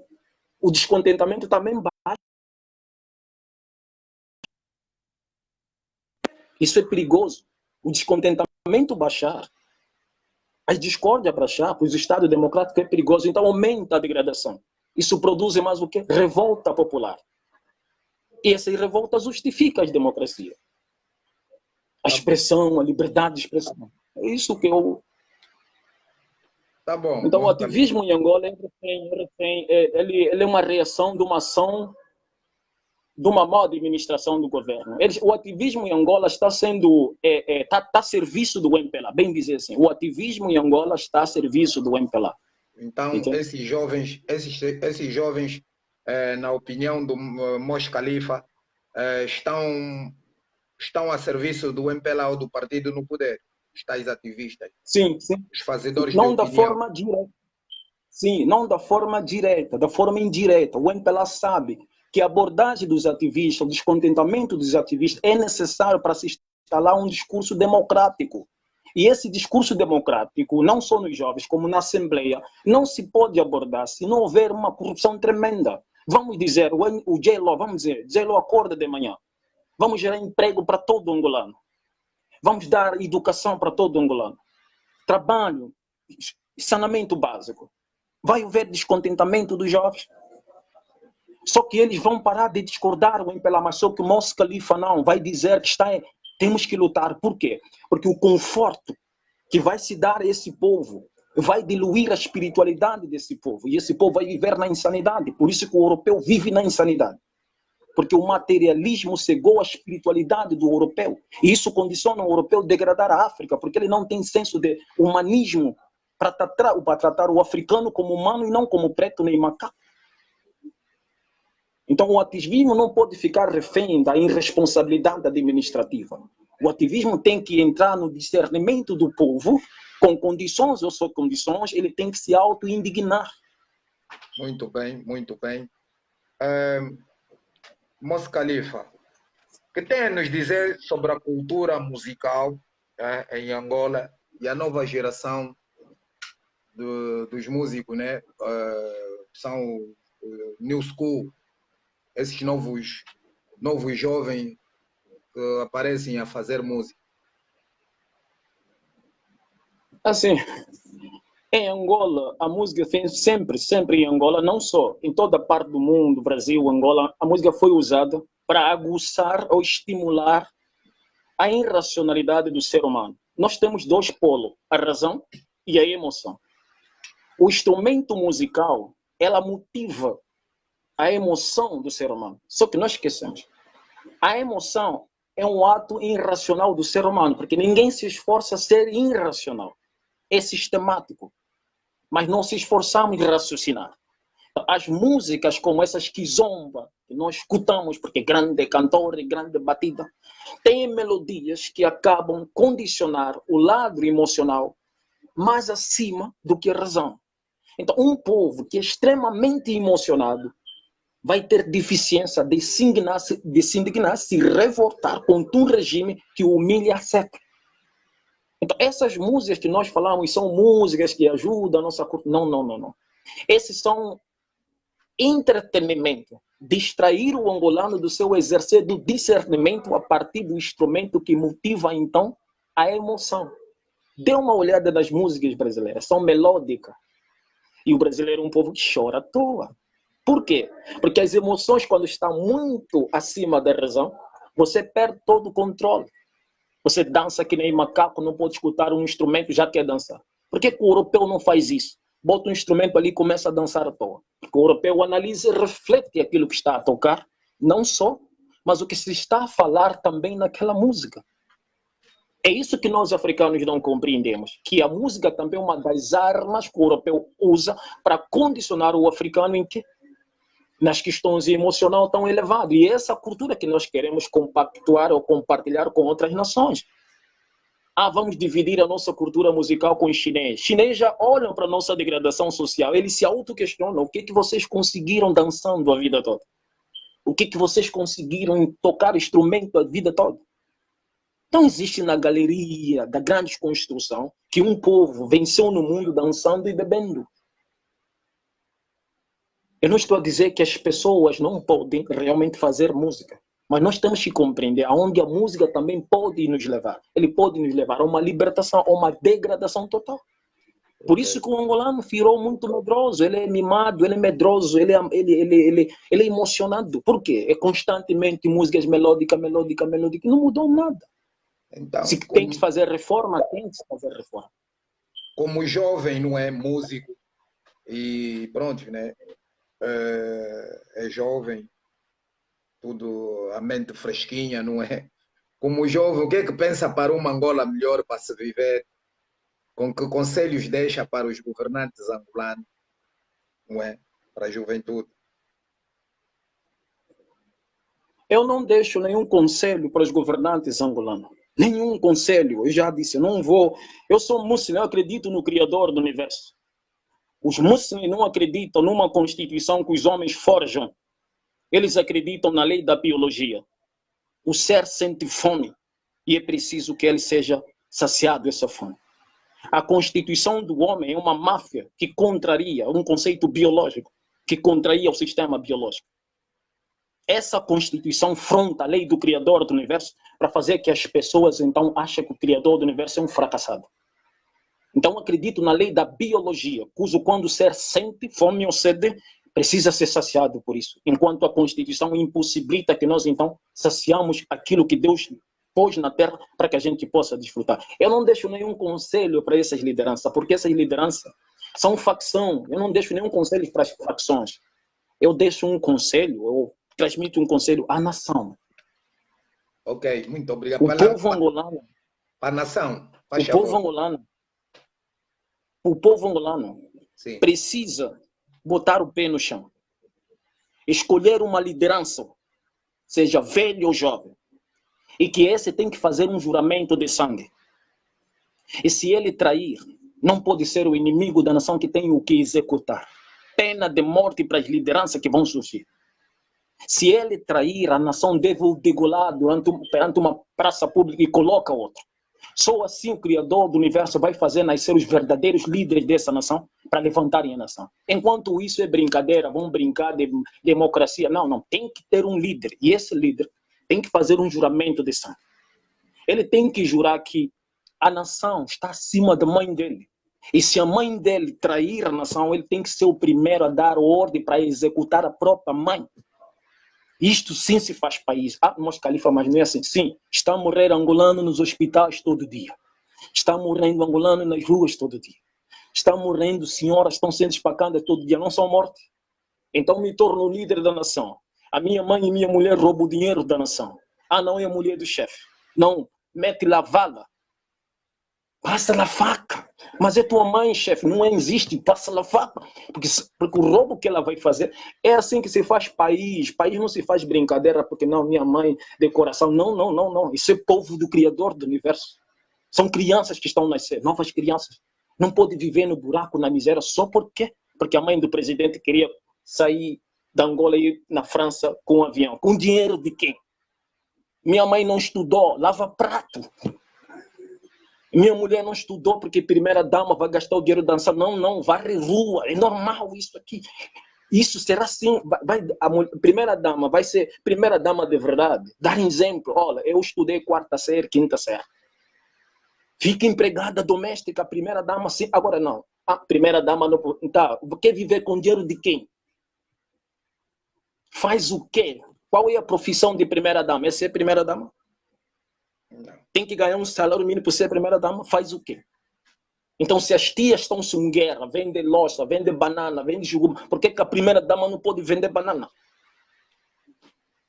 o descontentamento também baixa. Isso é perigoso. O descontentamento baixar. A discórdia baixar, pois o Estado democrático é perigoso, então aumenta a degradação. Isso produz mais o quê? Revolta popular. E essa revolta justifica as democracias. A expressão, a liberdade de expressão. É isso que eu...
Tá bom.
Então o ativismo em Angola ele é uma reação de uma ação de uma má administração do governo. O ativismo em Angola está sendo está a serviço do MPLA, bem dizer assim. O ativismo em Angola está a serviço do MPLA.
Então, esses jovens, na opinião do Mos Khalifa, estão a serviço do MPLA ou do partido no poder? Os tais ativistas?
Sim, sim.
Os fazedores
não
de
da
opinião.
forma direta. Sim, não da forma direta, da forma indireta. O MPLA sabe que a abordagem dos ativistas, o descontentamento dos ativistas é necessário para se instalar um discurso democrático. E esse discurso democrático, não só nos jovens, como na Assembleia, não se pode abordar se não houver uma corrupção tremenda. Vamos dizer, o J-Lo, vamos dizer, J-Lo acorda de manhã. Vamos gerar emprego para todo angolano. Vamos dar educação para todo angolano. Trabalho, saneamento básico. Vai haver descontentamento dos jovens. Só que eles vão parar de discordar o MPLA, mas só que o Mos Khalifa não, vai dizer que temos que lutar. Por quê? Porque o conforto que vai se dar a esse povo vai diluir a espiritualidade desse povo. E esse povo vai viver na insanidade. Por isso que o europeu vive na insanidade. Porque o materialismo cegou a espiritualidade do europeu. E isso condiciona o europeu a degradar a África, porque ele não tem senso de humanismo para tratar o africano como humano e não como preto nem macaco. Então, o ativismo não pode ficar refém da irresponsabilidade administrativa. O ativismo tem que entrar no discernimento do povo, com condições ou sem condições, ele tem que se auto-indignar.
Muito bem, muito bem. Mos Khalifa, o que tem a nos dizer sobre a cultura musical em Angola e a nova geração dos músicos, né? São New School, esses novos jovens que aparecem a fazer música?
Assim, em Angola, a música sempre em Angola, não só, em toda parte do mundo, Brasil, Angola, a música foi usada para aguçar ou estimular a irracionalidade do ser humano. Nós temos dois polos, a razão e a emoção. O instrumento musical, ela motiva a emoção do ser humano. Só que nós esquecemos. A emoção é um ato irracional do ser humano, porque ninguém se esforça a ser irracional. É sistemático. Mas não se esforçamos em raciocinar. As músicas como essas Kizomba, que nós escutamos, porque grande cantor e grande batida, têm melodias que acabam condicionar o lado emocional mais acima do que a razão. Então, um povo que é extremamente emocionado vai ter deficiência de se indignar, se revoltar contra um regime que o humilha a seco. Então, essas músicas que nós falamos são músicas que ajudam a nossa cultura. Não. Esses são entretenimento, distrair o angolano do seu exercício do discernimento a partir do instrumento que motiva, então, a emoção. Dê uma olhada nas músicas brasileiras, são melódicas. E o brasileiro é um povo que chora à toa. Por quê? Porque as emoções, quando estão muito acima da razão, você perde todo o controle. Você dança que nem macaco, não pode escutar um instrumento, já quer dançar. Por que o europeu não faz isso? Bota um instrumento ali e começa a dançar à toa. Porque o europeu analisa e reflete aquilo que está a tocar, não só, mas o que se está a falar também naquela música. É isso que nós africanos não compreendemos, que a música também é uma das armas que o europeu usa para condicionar o africano em que nas questões emocionais tão elevadas. E essa cultura que nós queremos compactuar ou compartilhar com outras nações. Vamos dividir a nossa cultura musical com os chineses. Os chineses já olham para a nossa degradação social, eles se auto-questionam. O que vocês conseguiram dançando a vida toda? O que vocês conseguiram tocar instrumento a vida toda? Então existe na galeria da grande construção que um povo venceu no mundo dançando e bebendo. Eu não estou a dizer que as pessoas não podem realmente fazer música, mas nós temos que compreender aonde a música também pode nos levar. Ele pode nos levar a uma libertação, a uma degradação total. Por isso que o angolano virou muito medroso. Ele é mimado, ele é medroso, ele é emocionado. Por quê? É constantemente músicas melódicas. Não mudou nada.
Então,
Se tem que fazer reforma, tem que fazer reforma.
Como jovem, não é músico, e pronto, né? É jovem, tudo, a mente fresquinha, não é? Como jovem, o que é que pensa para uma Angola melhor para se viver? Com que conselhos deixa para os governantes angolanos, não é? Para a juventude?
Eu não deixo nenhum conselho para os governantes angolanos. Nenhum conselho. Eu já disse, eu não vou. Eu sou muçulmano, eu acredito no Criador do Universo. Os muçulmanos não acreditam numa constituição que os homens forjam. Eles acreditam na lei da biologia. O ser sente fome e é preciso que ele seja saciado essa fome. A constituição do homem é uma máfia que contraria um conceito biológico, que contraria o sistema biológico. Essa constituição fronta a lei do Criador do Universo para fazer que as pessoas então achem que o Criador do Universo é um fracassado. Então acredito na lei da biologia, cujo quando o ser sente fome ou sede, precisa ser saciado por isso. Enquanto a Constituição impossibilita que nós então saciamos aquilo que Deus pôs na terra para que a gente possa desfrutar. Eu não deixo nenhum conselho para essas lideranças, porque essas lideranças são facção. Eu não deixo nenhum conselho para as facções. Eu deixo um conselho, eu transmito um conselho à nação.
Ok, muito obrigado.
O povo angolano.
A nação.
O povo angolano
Sim.
Precisa botar o pé no chão. Escolher uma liderança, seja velho ou jovem. E que esse tem que fazer um juramento de sangue. E se ele trair, não pode ser o inimigo da nação que tem o que executar. Pena de morte para as lideranças que vão surgir. Se ele trair, a nação deve o degolar perante uma praça pública e coloca outro. Só assim o Criador do Universo vai fazer nascer os verdadeiros líderes dessa nação para levantarem a nação. Enquanto isso é brincadeira, vão brincar de democracia. Não, tem que ter um líder. E esse líder tem que fazer um juramento de sangue. Ele tem que jurar que a nação está acima da mãe dele. E se a mãe dele trair a nação, ele tem que ser o primeiro a dar ordem para executar a própria mãe. Isto sim se faz país. Ah, Mos Khalifa, mas não é assim. Sim, está a morrer angolano nos hospitais todo dia. Está morrendo angolano nas ruas todo dia. Está morrendo senhoras, estão sendo espacadas todo dia. Não são mortes. Então me torno o líder da nação. A minha mãe e minha mulher roubam o dinheiro da nação. Ah, não é a mulher do chefe. Não, mete lá vala. Passa-lhe a faca. Mas é tua mãe, chefe. Não existe. Passa-lhe a faca. Porque o roubo que ela vai fazer é assim que se faz país. País não se faz brincadeira porque não, minha mãe, decoração. Não, não, não, não. Isso é povo do Criador do universo. São crianças que estão a nascer, novas crianças. Não pode viver no buraco, na miséria, só porque a mãe do presidente queria sair da Angola e ir na França com um avião. Com dinheiro de quem? Minha mãe não estudou, lava prato. Minha mulher não estudou porque primeira dama vai gastar o dinheiro dançando. Não, não, varre rua. É normal isso aqui. Isso será assim. Primeira dama vai ser primeira dama de verdade. Dar exemplo. Olha, eu estudei quarta série, quinta série. Fica empregada doméstica, primeira dama sim. Agora não. A primeira dama não. Tá. Quer viver com dinheiro de quem? Faz o quê? Qual é a profissão de primeira dama? É ser primeira dama? Tem que ganhar um salário mínimo por ser primeira dama? Faz o quê? Então, se as tias estão em guerra, vende loja, vende banana, vende jugo, por que a primeira dama não pode vender banana?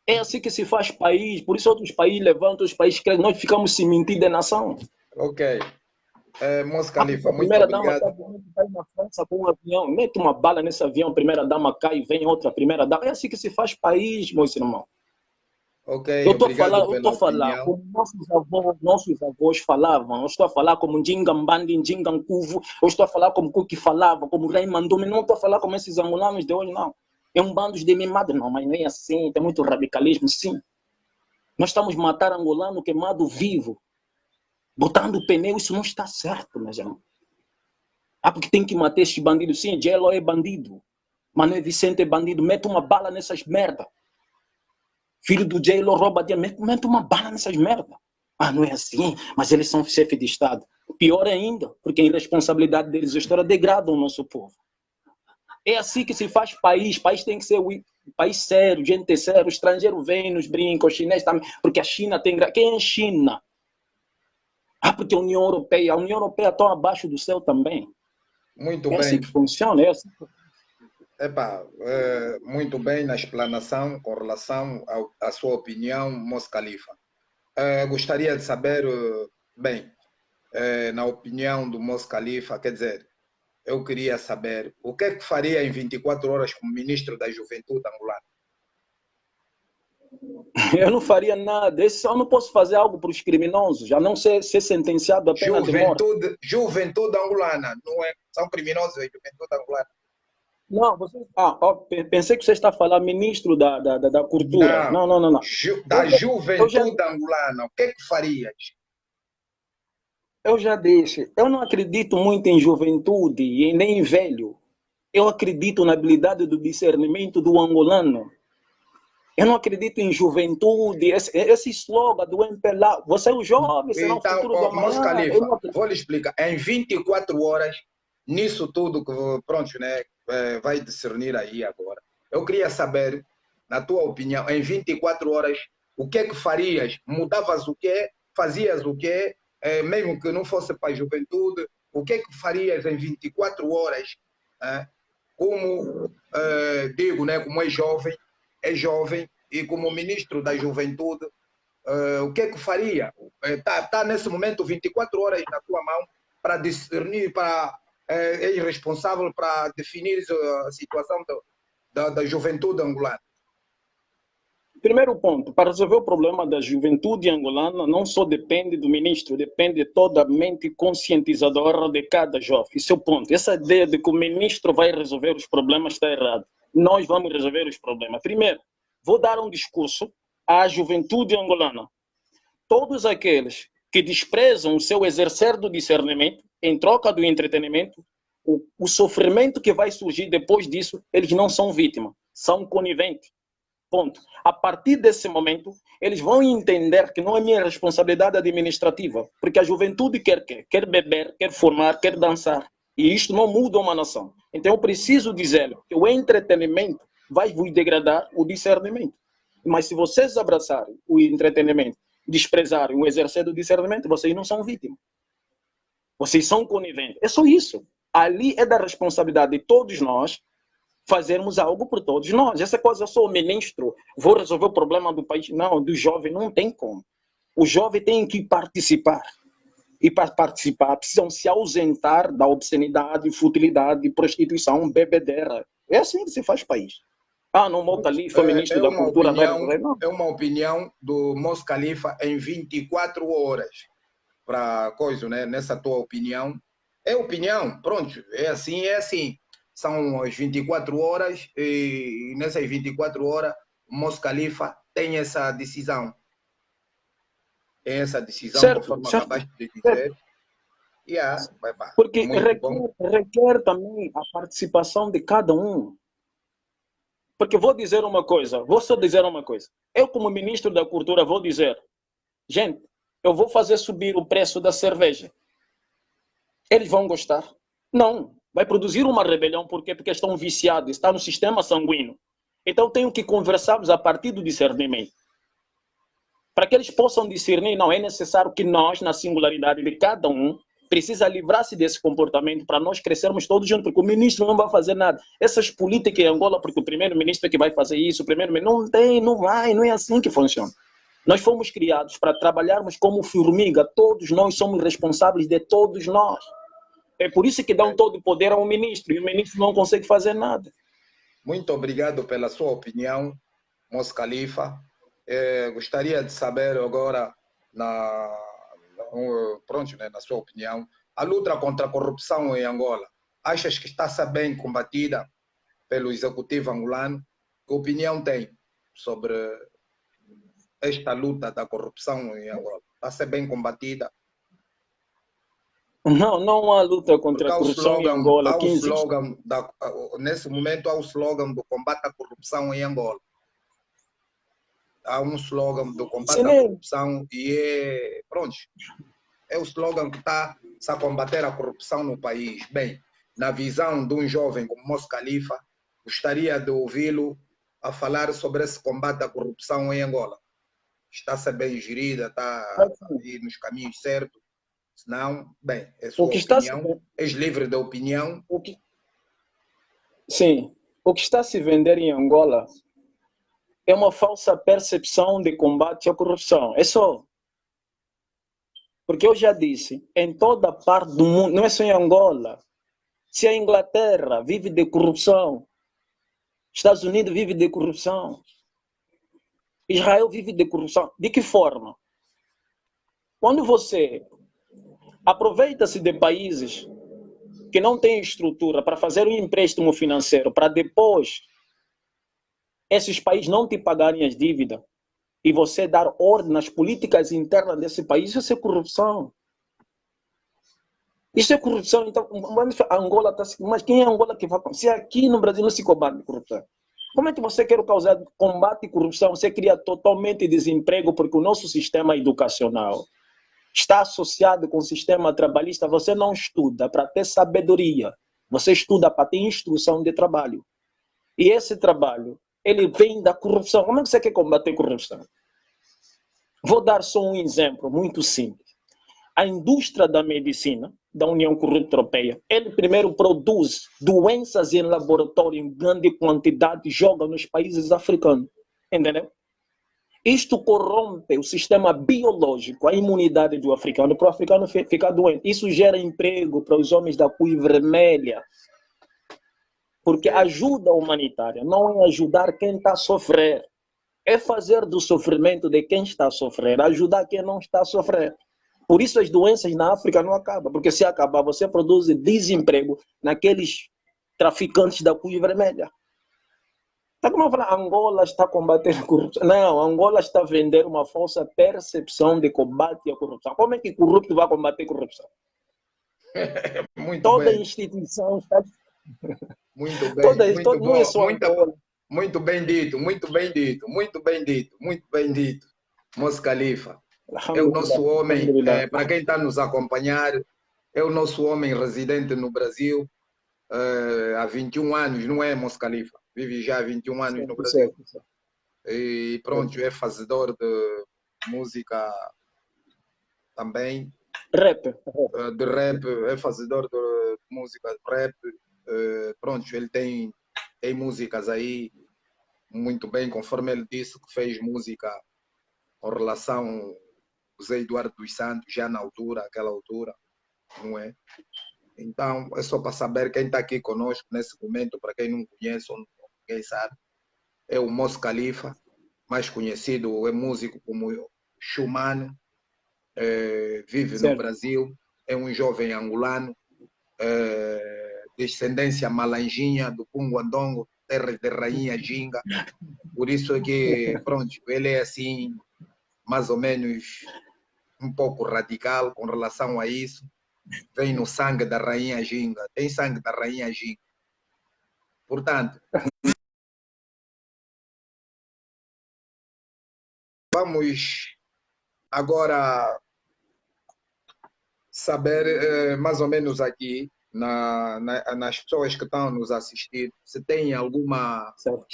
É assim que se faz país. Por isso outros países levantam, outros países crescem. Nós ficamos se mentir de nação.
Ok. Mos Khalifa,
A
muito
primeira dama
obrigado.
vai na França com um avião, mete uma bala nesse avião, a primeira dama cai e vem outra primeira dama. É assim que se faz país, meus irmãos.
Ok,
Eu estou
obrigado pela
a falar
opinião.
como nossos avós falavam. Eu estou a falar como Njingambandi, Njingankuvu. Eu estou a falar como Kuki falava, como Rei Mandume. Não estou a falar como esses angolanos de hoje, não. É um bando de mimados. Não, mas não é assim. Tem muito radicalismo, sim. Nós estamos matando angolano queimado vivo. Botando pneu, isso não está certo, meus irmãos. Ah, porque tem que matar esses bandidos. Sim, Gelo é bandido. Manoel Vicente é bandido. Mete uma bala nessas merda. Filho do Gelo rouba dinheiro. Mete uma bala nessas merda. Ah, não é assim. Mas eles são chefe de Estado. Pior ainda, porque a irresponsabilidade deles, a história degrada o nosso povo. É assim que se faz país. País tem que ser país sério, gente sério. O estrangeiro vem, nos brinca, o chinês também. Porque a China tem... Quem é China? Ah, porque a União Europeia está abaixo do céu também.
Muito
É assim
bem.
que funciona, é assim.
Epa, muito bem na explanação com relação à sua opinião, Mos Khalifa. Gostaria de saber, bem, na opinião do Mos Khalifa, quer dizer, eu queria saber o que é que faria em 24 horas como ministro da Juventude angolana?
Eu não faria nada. Eu não posso fazer algo para os criminosos, a não ser sentenciado a pena de morte.
Juventude angolana, não é? São criminosos a juventude angolana.
Não, você... pensei que você está a falar ministro da cultura. Não.
Da juventude angolana, o que é que farias?
Eu já disse, eu não acredito muito em juventude e nem em velho. Eu acredito na habilidade do discernimento do angolano. Eu não acredito em juventude, esse slogan do MPLA. Você é o jovem, será
então,
o futuro do amanhã.
Mos Khalifa, vou lhe explicar. Em 24 horas, nisso tudo que pronto, né, vai discernir aí agora. Eu queria saber, na tua opinião, em 24 horas, o que é que farias? Mudavas o quê? Fazias o quê? Mesmo que não fosse para a juventude, o que é que farias em 24 horas? Como digo, né, como é jovem e como ministro da juventude, o que é que faria? Tá nesse momento 24 horas na tua mão para discernir, é responsável para definir a situação da juventude angolana.
Primeiro ponto, para resolver o problema da juventude angolana, não só depende do ministro, depende de toda a mente conscientizadora de cada jovem. Esse é o ponto. Essa ideia de que o ministro vai resolver os problemas está errada. Nós vamos resolver os problemas. Primeiro, vou dar um discurso à juventude angolana. Todos aqueles que desprezam o seu exercer do discernimento em troca do entretenimento, o sofrimento que vai surgir depois disso, eles não são vítimas, são coniventes. Ponto. A partir desse momento, eles vão entender que não é minha responsabilidade administrativa, porque a juventude quer beber, quer fumar, quer dançar. E isto não muda uma nação. Então eu preciso dizer que o entretenimento vai vos degradar o discernimento. Mas se vocês abraçarem o entretenimento, desprezarem o exercer do discernimento, vocês não são vítimas. Vocês são coniventes. É só isso. Ali é da responsabilidade de todos nós fazermos algo por todos nós. Essa coisa, eu sou ministro, vou resolver o problema do país. Não, do jovem não tem como. O jovem tem que participar. E para participar, precisam se ausentar da obscenidade, futilidade, prostituição, bebedeira. É assim que se faz país. Ah, não, Mo Khalifa, ministro da Cultura.
É uma opinião do Mos Khalifa em 24 horas. Para coisa, né? Nessa tua opinião. É opinião, pronto. É assim, é assim. São as 24 horas e nessas 24 horas o Mos Khalifa tem essa decisão. Tem essa decisão,
certo,
conforme
certo,
acabaste de dizer.
Porque requer também a participação de cada um. Porque vou dizer uma coisa, vou só dizer uma coisa. Eu, como ministro da Cultura, vou dizer, gente, eu vou fazer subir o preço da cerveja. Eles vão gostar? Não. Vai produzir uma rebelião. Por quê? Porque estão viciados, está no sistema sanguíneo. Então, tenho que conversarmos a partir do discernimento. Para que eles possam discernir, não, é necessário que nós, na singularidade de cada um, precisa livrar-se desse comportamento para nós crescermos todos juntos, porque o ministro não vai fazer nada. Essas políticas em Angola, porque o primeiro-ministro é que vai fazer isso, o primeiro-ministro não tem, não vai, não é assim que funciona. Nós fomos criados para trabalharmos como formiga, todos nós somos responsáveis de todos nós. É por isso que dão todo o poder ao ministro, e o ministro não consegue fazer nada.
Muito obrigado pela sua opinião, Mos Khalifa. Gostaria de saber agora, pronto, né, na sua opinião, a luta contra a corrupção em Angola. Achas que está a ser bem combatida pelo executivo angolano? Que opinião tem sobre esta luta da corrupção em Angola? Está a ser bem combatida?
Não há luta contra a corrupção em Angola.
Nesse momento há o slogan do combate à corrupção em Angola. Há um slogan do combate à corrupção e pronto, é o slogan que está a combater a corrupção no país. Bem, na visão de um jovem como Mos Khalifa, gostaria de ouvi-lo a falar sobre esse combate à corrupção em Angola. Está a ser bem gerida, está a ir nos caminhos certos. Senão, bem, é sua opinião, és livre da opinião.
Sim, o que está a se vender em Angola é uma falsa percepção de combate à corrupção. É só. Porque eu já disse, em toda parte do mundo, não é só em Angola. Se a Inglaterra vive de corrupção, Estados Unidos vive de corrupção, Israel vive de corrupção. De que forma? Quando você aproveita-se de países que não têm estrutura para fazer um empréstimo financeiro, para depois esses países não te pagarem as dívidas e você dar ordem nas políticas internas desse país, isso é corrupção. Isso é corrupção. Então, Angola está... Mas quem é Angola que vai... Se aqui no Brasil não se combate corrupção, como é que você quer causar combate à corrupção? Você cria totalmente desemprego porque o nosso sistema educacional está associado com o sistema trabalhista. Você não estuda para ter sabedoria. Você estuda para ter instrução de trabalho. E esse trabalho, ele vem da corrupção. Como é que você quer combater a corrupção? Vou dar só um exemplo muito simples. A indústria da medicina da União Corrupta Europeia, ele primeiro produz doenças em laboratório em grande quantidade e joga nos países africanos. Entendeu? Isto corrompe o sistema biológico, a imunidade do africano, para o africano ficar doente. Isso gera emprego para os homens da cor vermelha. Porque ajuda humanitária não é ajudar quem está a sofrer. É fazer do sofrimento de quem está a sofrer, ajudar quem não está a sofrer. Por isso as doenças na África não acabam. Porque se acabar, você produz desemprego naqueles traficantes da cor vermelha. Está como falar, Angola está combatendo a corrupção. Não, Angola está a vender uma falsa percepção de combate à corrupção. Como é que corrupto vai combater a corrupção? Toda instituição está...
Muito bem, muito bem dito, muito bem dito, muito bem dito, muito bem dito. Mos Khalifa, é o nosso homem, para quem está nos acompanhar, é o nosso homem residente no Brasil há 21 anos, não é, Mos Khalifa? Vive já há 21 anos no Brasil. E pronto, é fazedor de música também,
Rap.
de rap, é fazedor de música de rap. Pronto, ele tem músicas aí muito bem, conforme ele disse que fez música com relação ao Zé Eduardo dos Santos, já na altura, aquela altura, não é? Então, é só para saber quem está aqui conosco nesse momento, para quem não conhece ou ninguém sabe, é o Mos Khalifa, mais conhecido, é músico como Schumann, vive no
Certo.
Brasil, é um jovem angolano, descendência malanjinha do Punguandongo, terra de Rainha Ginga, por isso é que, pronto, ele é assim, mais ou menos um pouco radical com relação a isso, vem no sangue da Rainha Ginga, tem sangue da Rainha Ginga. Portanto, vamos agora saber mais ou menos aqui nas pessoas que estão a nos assistir, se tem alguma
Certo.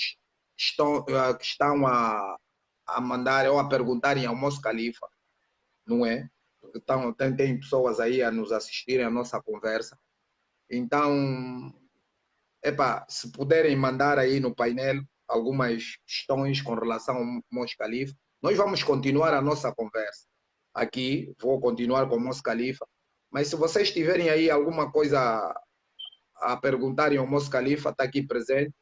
questão a mandar ou a perguntarem ao Mos Khalifa, não é? Porque tem pessoas aí a nos assistirem à nossa conversa. Então, se puderem mandar aí no painel algumas questões com relação ao Mos Khalifa, nós vamos continuar a nossa conversa. Aqui, vou continuar com o Mos Khalifa, mas se vocês tiverem aí alguma coisa a perguntarem ao Mos Khalifa, está aqui presente,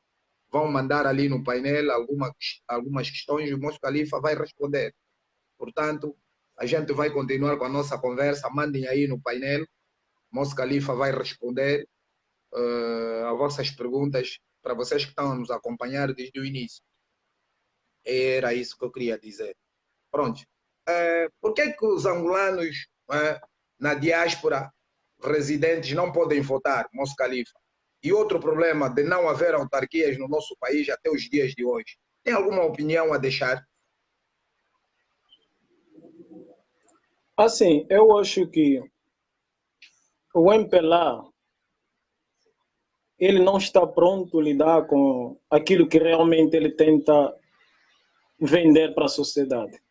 vão mandar ali no painel algumas questões e o Mos Khalifa vai responder. Portanto, a gente vai continuar com a nossa conversa, mandem aí no painel, Mos Khalifa vai responder as vossas perguntas para vocês que estão a nos acompanhar desde o início. Era isso que eu queria dizer. Pronto. Por que os angolanos na diáspora residentes não podem votar, Mos Khalifa? E outro problema de não haver autarquias no nosso país até os dias de hoje. Tem alguma opinião a deixar?
Assim, eu acho que o MPLA ele não está pronto a lidar com aquilo que realmente ele tenta vender para a sociedade.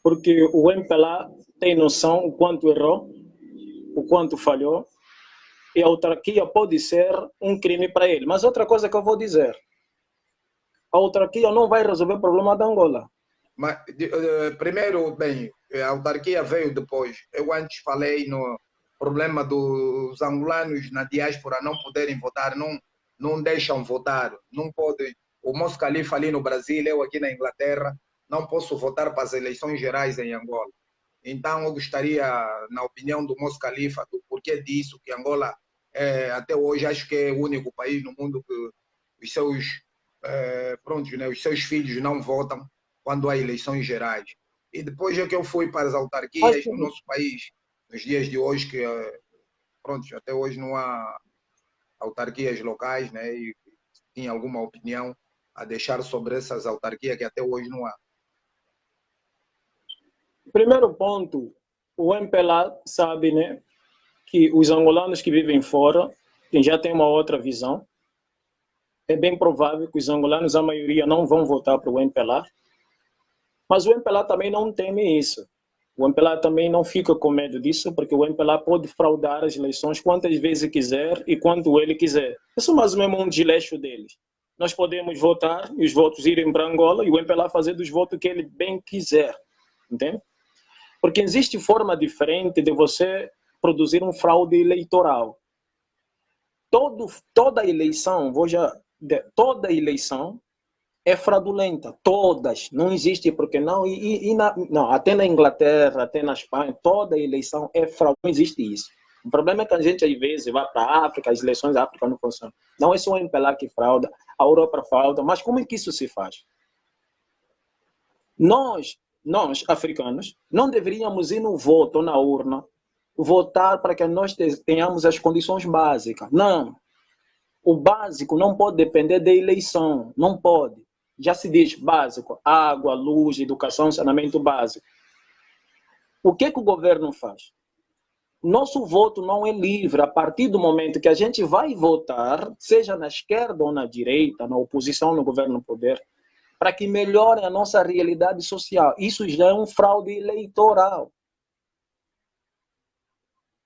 Porque o MPLA tem noção o quanto errou, o quanto falhou, e a autarquia pode ser um crime para ele. Mas outra coisa que eu vou dizer, a autarquia não vai resolver o problema da Angola.
Mas, primeiro, bem, a autarquia veio depois. Eu antes falei no problema dos angolanos na diáspora não poderem votar, não deixam votar, não podem. O Mos Khalifa ali no Brasil, eu aqui na Inglaterra, não posso votar para as eleições gerais em Angola. Então, eu gostaria, na opinião do Mos Khalifa, do porquê disso, que Angola, até hoje, acho que é o único país no mundo que os seus, os seus filhos não votam quando há eleições gerais. E depois é que eu fui para as autarquias no nosso país, nos dias de hoje, que até hoje não há autarquias locais, né? E tinha alguma opinião a deixar sobre essas autarquias que até hoje não há.
Primeiro ponto, o MPLA sabe, né, que os angolanos que vivem fora já têm uma outra visão. É bem provável que os angolanos, a maioria, não vão votar para o MPLA. Mas o MPLA também não teme isso. O MPLA também não fica com medo disso, porque o MPLA pode fraudar as eleições quantas vezes quiser e quanto ele quiser. Isso é mais ou menos um desleixo deles. Nós podemos votar e os votos irem para Angola e o MPLA fazer dos votos que ele bem quiser. Entende? Porque existe forma diferente de você produzir um fraude eleitoral. Toda eleição, toda eleição é fraudulenta, todas, não existe porque não, não, até na Inglaterra, até na Espanha, toda eleição é fraudulenta, não existe isso. O problema é que a gente às vezes vai para a África, as eleições da África não funcionam. Não é só o MPLA que frauda, a Europa frauda, mas como é que isso se faz? Nós africanos, não deveríamos ir no voto ou na urna, votar para que nós tenhamos as condições básicas. Não. O básico não pode depender da eleição, não pode. Já se diz básico, água, luz, educação, saneamento básico. O que o governo faz? Nosso voto não é livre a partir do momento que a gente vai votar, seja na esquerda ou na direita, na oposição, no governo no poder. para que melhore a nossa realidade social. Isso já é um fraude eleitoral.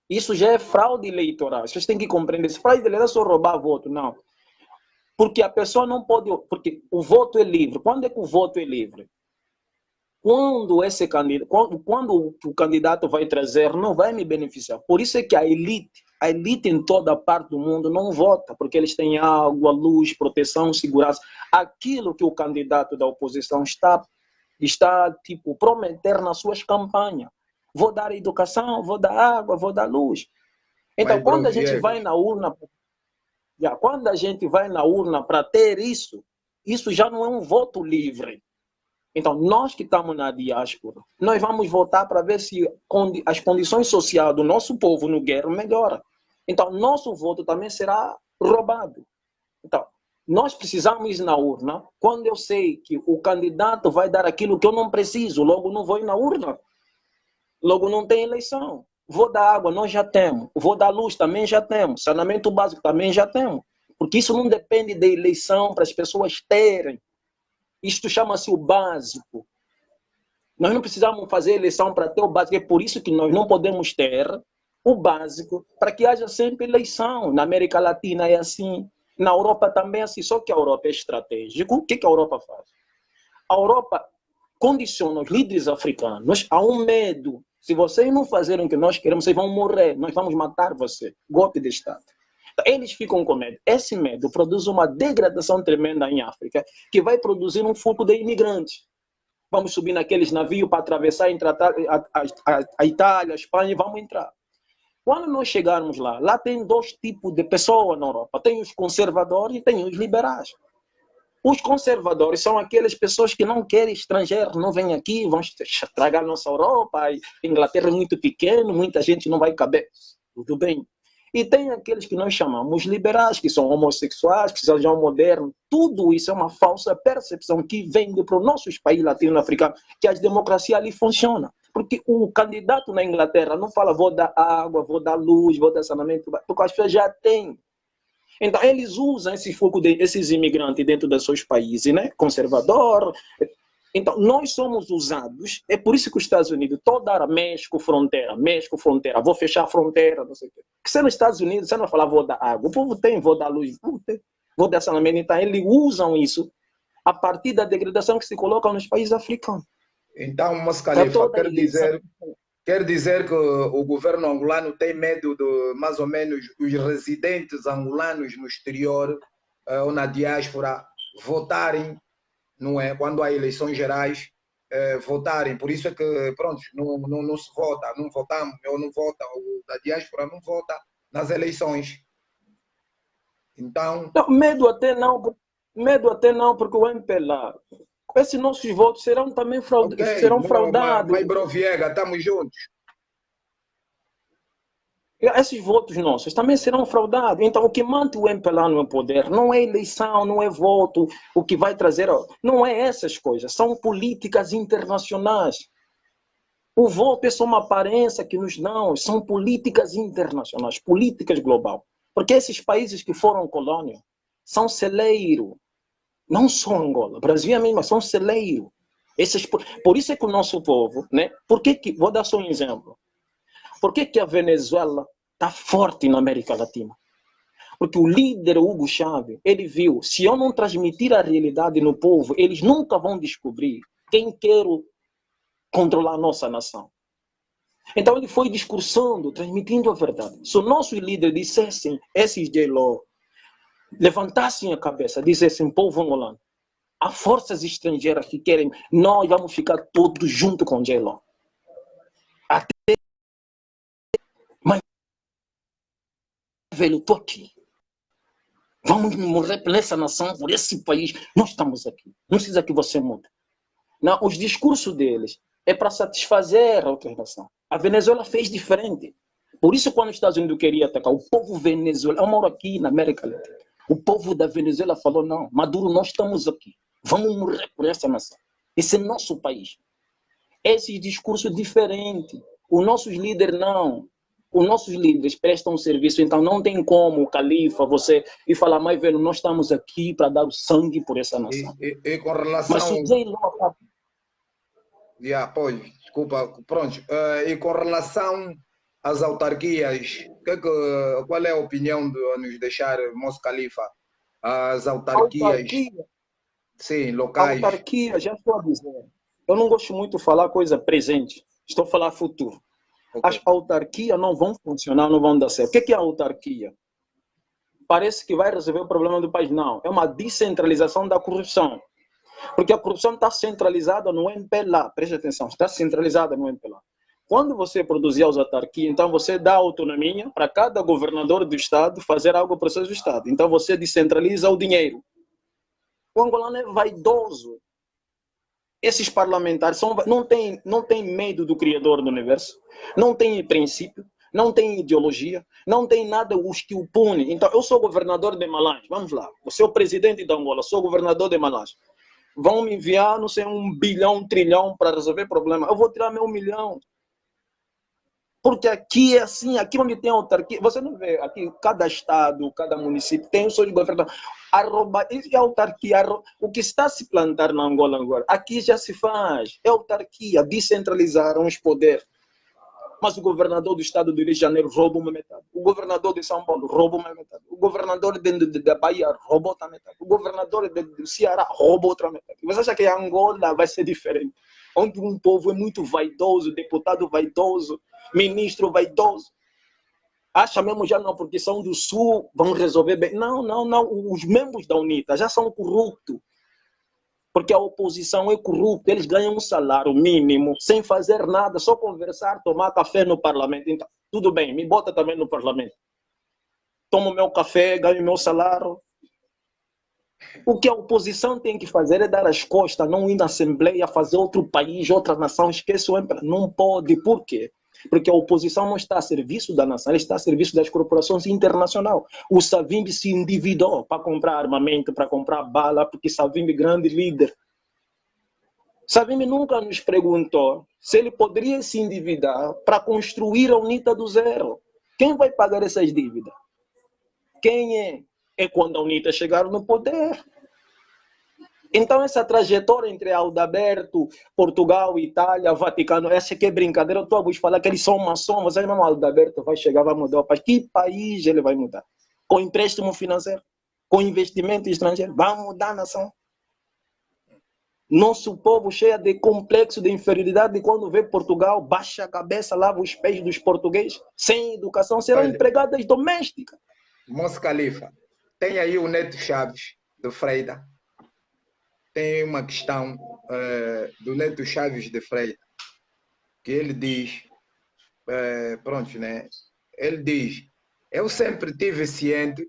Isso já é fraude eleitoral. Vocês têm que compreender. Esse fraude eleitoral é só roubar voto, não. Porque a pessoa não pode... Porque o voto é livre. Quando é que o voto é livre? Quando o candidato vai trazer, não vai me beneficiar. Por isso é que a elite em toda parte do mundo não vota, porque eles têm água, luz, proteção, segurança. Aquilo que o candidato da oposição está tipo, prometer nas suas campanhas. Vou dar educação, vou dar água, vou dar luz. Então, quando a gente vai na urna, quando a gente vai na urna para ter isso, isso já não é um voto livre. Então, nós que estamos na diáspora, nós vamos votar para ver se as condições sociais do nosso povo no guerra melhoram. Então, nosso voto também será roubado. Então, nós precisamos ir na urna quando eu sei que o candidato vai dar aquilo que eu não preciso, logo não vou ir na urna. Logo não tem eleição. Vou dar água, nós já temos. Vou dar luz, também já temos. Saneamento básico, também já temos. Porque isso não depende da eleição para as pessoas terem. Isto chama-se o básico. Nós não precisamos fazer eleição para ter o básico. É por isso que nós não podemos ter o básico para que haja sempre eleição. Na América Latina é assim. Na Europa também é assim. Só que a Europa é estratégica. O que a Europa faz? A Europa condiciona os líderes africanos a um medo. Se vocês não fazerem o que nós queremos, vocês vão morrer. Nós vamos matar você. Golpe de Estado. Eles ficam com medo. Esse medo produz uma degradação tremenda em África, que vai produzir um fluxo de imigrantes. Vamos subir naqueles navios para atravessar entre a Itália, a Espanha, e vamos entrar. Quando nós chegarmos lá, lá tem dois tipos de pessoas na Europa. Tem os conservadores e tem os liberais. Os conservadores são aquelas pessoas que não querem estrangeiros, não vêm aqui, vão estragar nossa Europa. A Inglaterra é muito pequeno, muita gente não vai caber. Tudo bem. E tem aqueles que nós chamamos liberais, que são homossexuais, que são já modernos. Tudo isso é uma falsa percepção que vem para os nossos países latino-africanos, que as democracias ali funcionam. Porque o candidato na Inglaterra não fala vou dar água, vou dar luz, vou dar saneamento, porque as pessoas já têm. Então, eles usam esse foco desses imigrantes dentro dos seus países, né? Conservador. Então, nós somos usados. É por isso que os Estados Unidos, toda hora, México, fronteira, vou fechar a fronteira, não sei o quê. Porque se é nos Estados Unidos, você não vai falar, vou dar água. O povo tem, vou dar luz, vou dar saneamento. Então, eles usam isso a partir da degradação que se coloca nos países africanos.
Então, Moscalifa, quer dizer que o governo angolano tem medo de, mais ou menos, os residentes angolanos no exterior ou na diáspora votarem, não é? Quando há eleições gerais, votarem. Por isso é que, pronto, não se vota, não votamos, ou não vota, ou da diáspora não vota nas eleições. Então...
Não, medo até não, porque o MPLA, esses nossos votos serão também fraudados.
Mas, Bro Viega, estamos juntos.
Esses votos nossos também serão fraudados. Então, o que mantém o MPLA no poder não é eleição, não é voto. O que vai trazer... Não é essas coisas. São políticas internacionais. O voto é só uma aparência que nos dão. São políticas internacionais, políticas globais. Porque esses países que foram colônia são celeiro. Não só Angola. Brasil é mesmo, são celeiro. Por isso é que o nosso povo... né? Vou dar só um exemplo. Por que a Venezuela está forte na América Latina? Porque o líder Hugo Chávez, ele viu, se eu não transmitir a realidade no povo, eles nunca vão descobrir quem quer controlar a nossa nação. Então ele foi discursando, transmitindo a verdade. Se os nossos líderes dissessem, esses J-Lo, levantassem a cabeça, dissessem, povo angolano, há forças estrangeiras que querem, nós vamos ficar todos juntos com J-Lo. Velho, estou aqui. Vamos morrer por essa nação, por esse país. Nós estamos aqui. Não precisa que você mude. Não, os discursos deles é para satisfazer a outra nação. A Venezuela fez diferente. Por isso, quando os Estados Unidos queriam atacar o povo venezuelano, eu moro aqui na América Latina. O povo da Venezuela falou, não, Maduro, nós estamos aqui. Vamos morrer por essa nação. Esse é nosso país. Esse discurso é diferente. Os nossos líderes não. os nossos líderes prestam serviço, então não tem como, Califa, você ir falar, mas velho, nós estamos aqui para dar o sangue por essa nação.
E com
Mas
relação...
se o J-Lo...
Pois, desculpa, pronto. E com relação às autarquias, qual é a opinião de nos deixar, Moço Califa? As autarquias,
Autarquia,
sim, locais.
autarquia, já estou a dizer. Eu não gosto muito de falar coisa presente, estou a falar futuro. As autarquias não vão funcionar, não vão dar certo. O que é a autarquia? Parece que vai resolver o problema do país. Não, é uma descentralização da corrupção. Porque a corrupção está centralizada no MPLA. Preste atenção, está centralizada no MPLA. Quando você produzir as autarquias, então você dá autonomia para cada governador do estado fazer algo para o seu estado. Então você descentraliza o dinheiro. O angolano é vaidoso. Esses parlamentares não têm medo do Criador do Universo, não têm princípio, não têm ideologia, não têm nada os que o punem. Então, eu sou governador de Malange, vamos lá, você é o presidente da Angola, sou governador de Malange. Vão me enviar, não sei, 1 bilhão, 1 trilhão para resolver problema. Eu vou tirar meu 1 milhão. Porque aqui é assim, aqui onde tem autarquia, você não vê, aqui cada estado, cada município tem o seu governador. E a autarquia, o que está a se plantar na Angola agora, aqui já se faz. É autarquia, descentralizaram os poderes. Mas o governador do estado do Rio de Janeiro rouba uma metade. O governador de São Paulo rouba uma metade. O governador da Bahia rouba outra metade. O governador do Ceará rouba outra metade. Você acha que a Angola vai ser diferente? Onde um povo é muito vaidoso, deputado vaidoso, ministro vaidoso. Acha mesmo já não, porque são do Sul, vão resolver bem. Não, não, não. Os membros da UNITA já são corruptos. Porque a oposição é corrupta. Eles ganham um salário mínimo, sem fazer nada, só conversar, tomar café no parlamento. Então, tudo bem, me bota também no parlamento. Tomo meu café, ganho meu salário. O que a oposição tem que fazer é dar as costas, não ir na Assembleia, fazer outro país, outra nação. Esquece o emprego. Não pode. Por quê? Porque a oposição não está a serviço da nação, ela está a serviço das corporações internacionais. O Savimbi se endividou para comprar armamento, para comprar bala, porque Savimbi é grande líder. Savimbi nunca nos perguntou se ele poderia se endividar para construir a UNITA do zero. Quem vai pagar essas dívidas? Quem é? É quando a UNITA chegar no poder. Então, essa trajetória entre Aldaberto, Portugal, Itália, Vaticano, essa que é brincadeira. Eu estou a vos falar que eles são maçons, mas aí mesmo Aldaberto vai chegar, vai mudar o país. Que país ele vai mudar? Com empréstimo financeiro? Com investimento estrangeiro? Vai mudar a nação? Nosso povo cheio de complexo de inferioridade, quando vê Portugal, baixa a cabeça, lava os pés dos portugueses, sem educação, serão empregadas domésticas.
Moço Califa, tem aí o Neto Chaves, de Freida. Tem uma questão do Neto Chaves de Freire, que ele diz, pronto, né? Ele diz, eu sempre tive ciente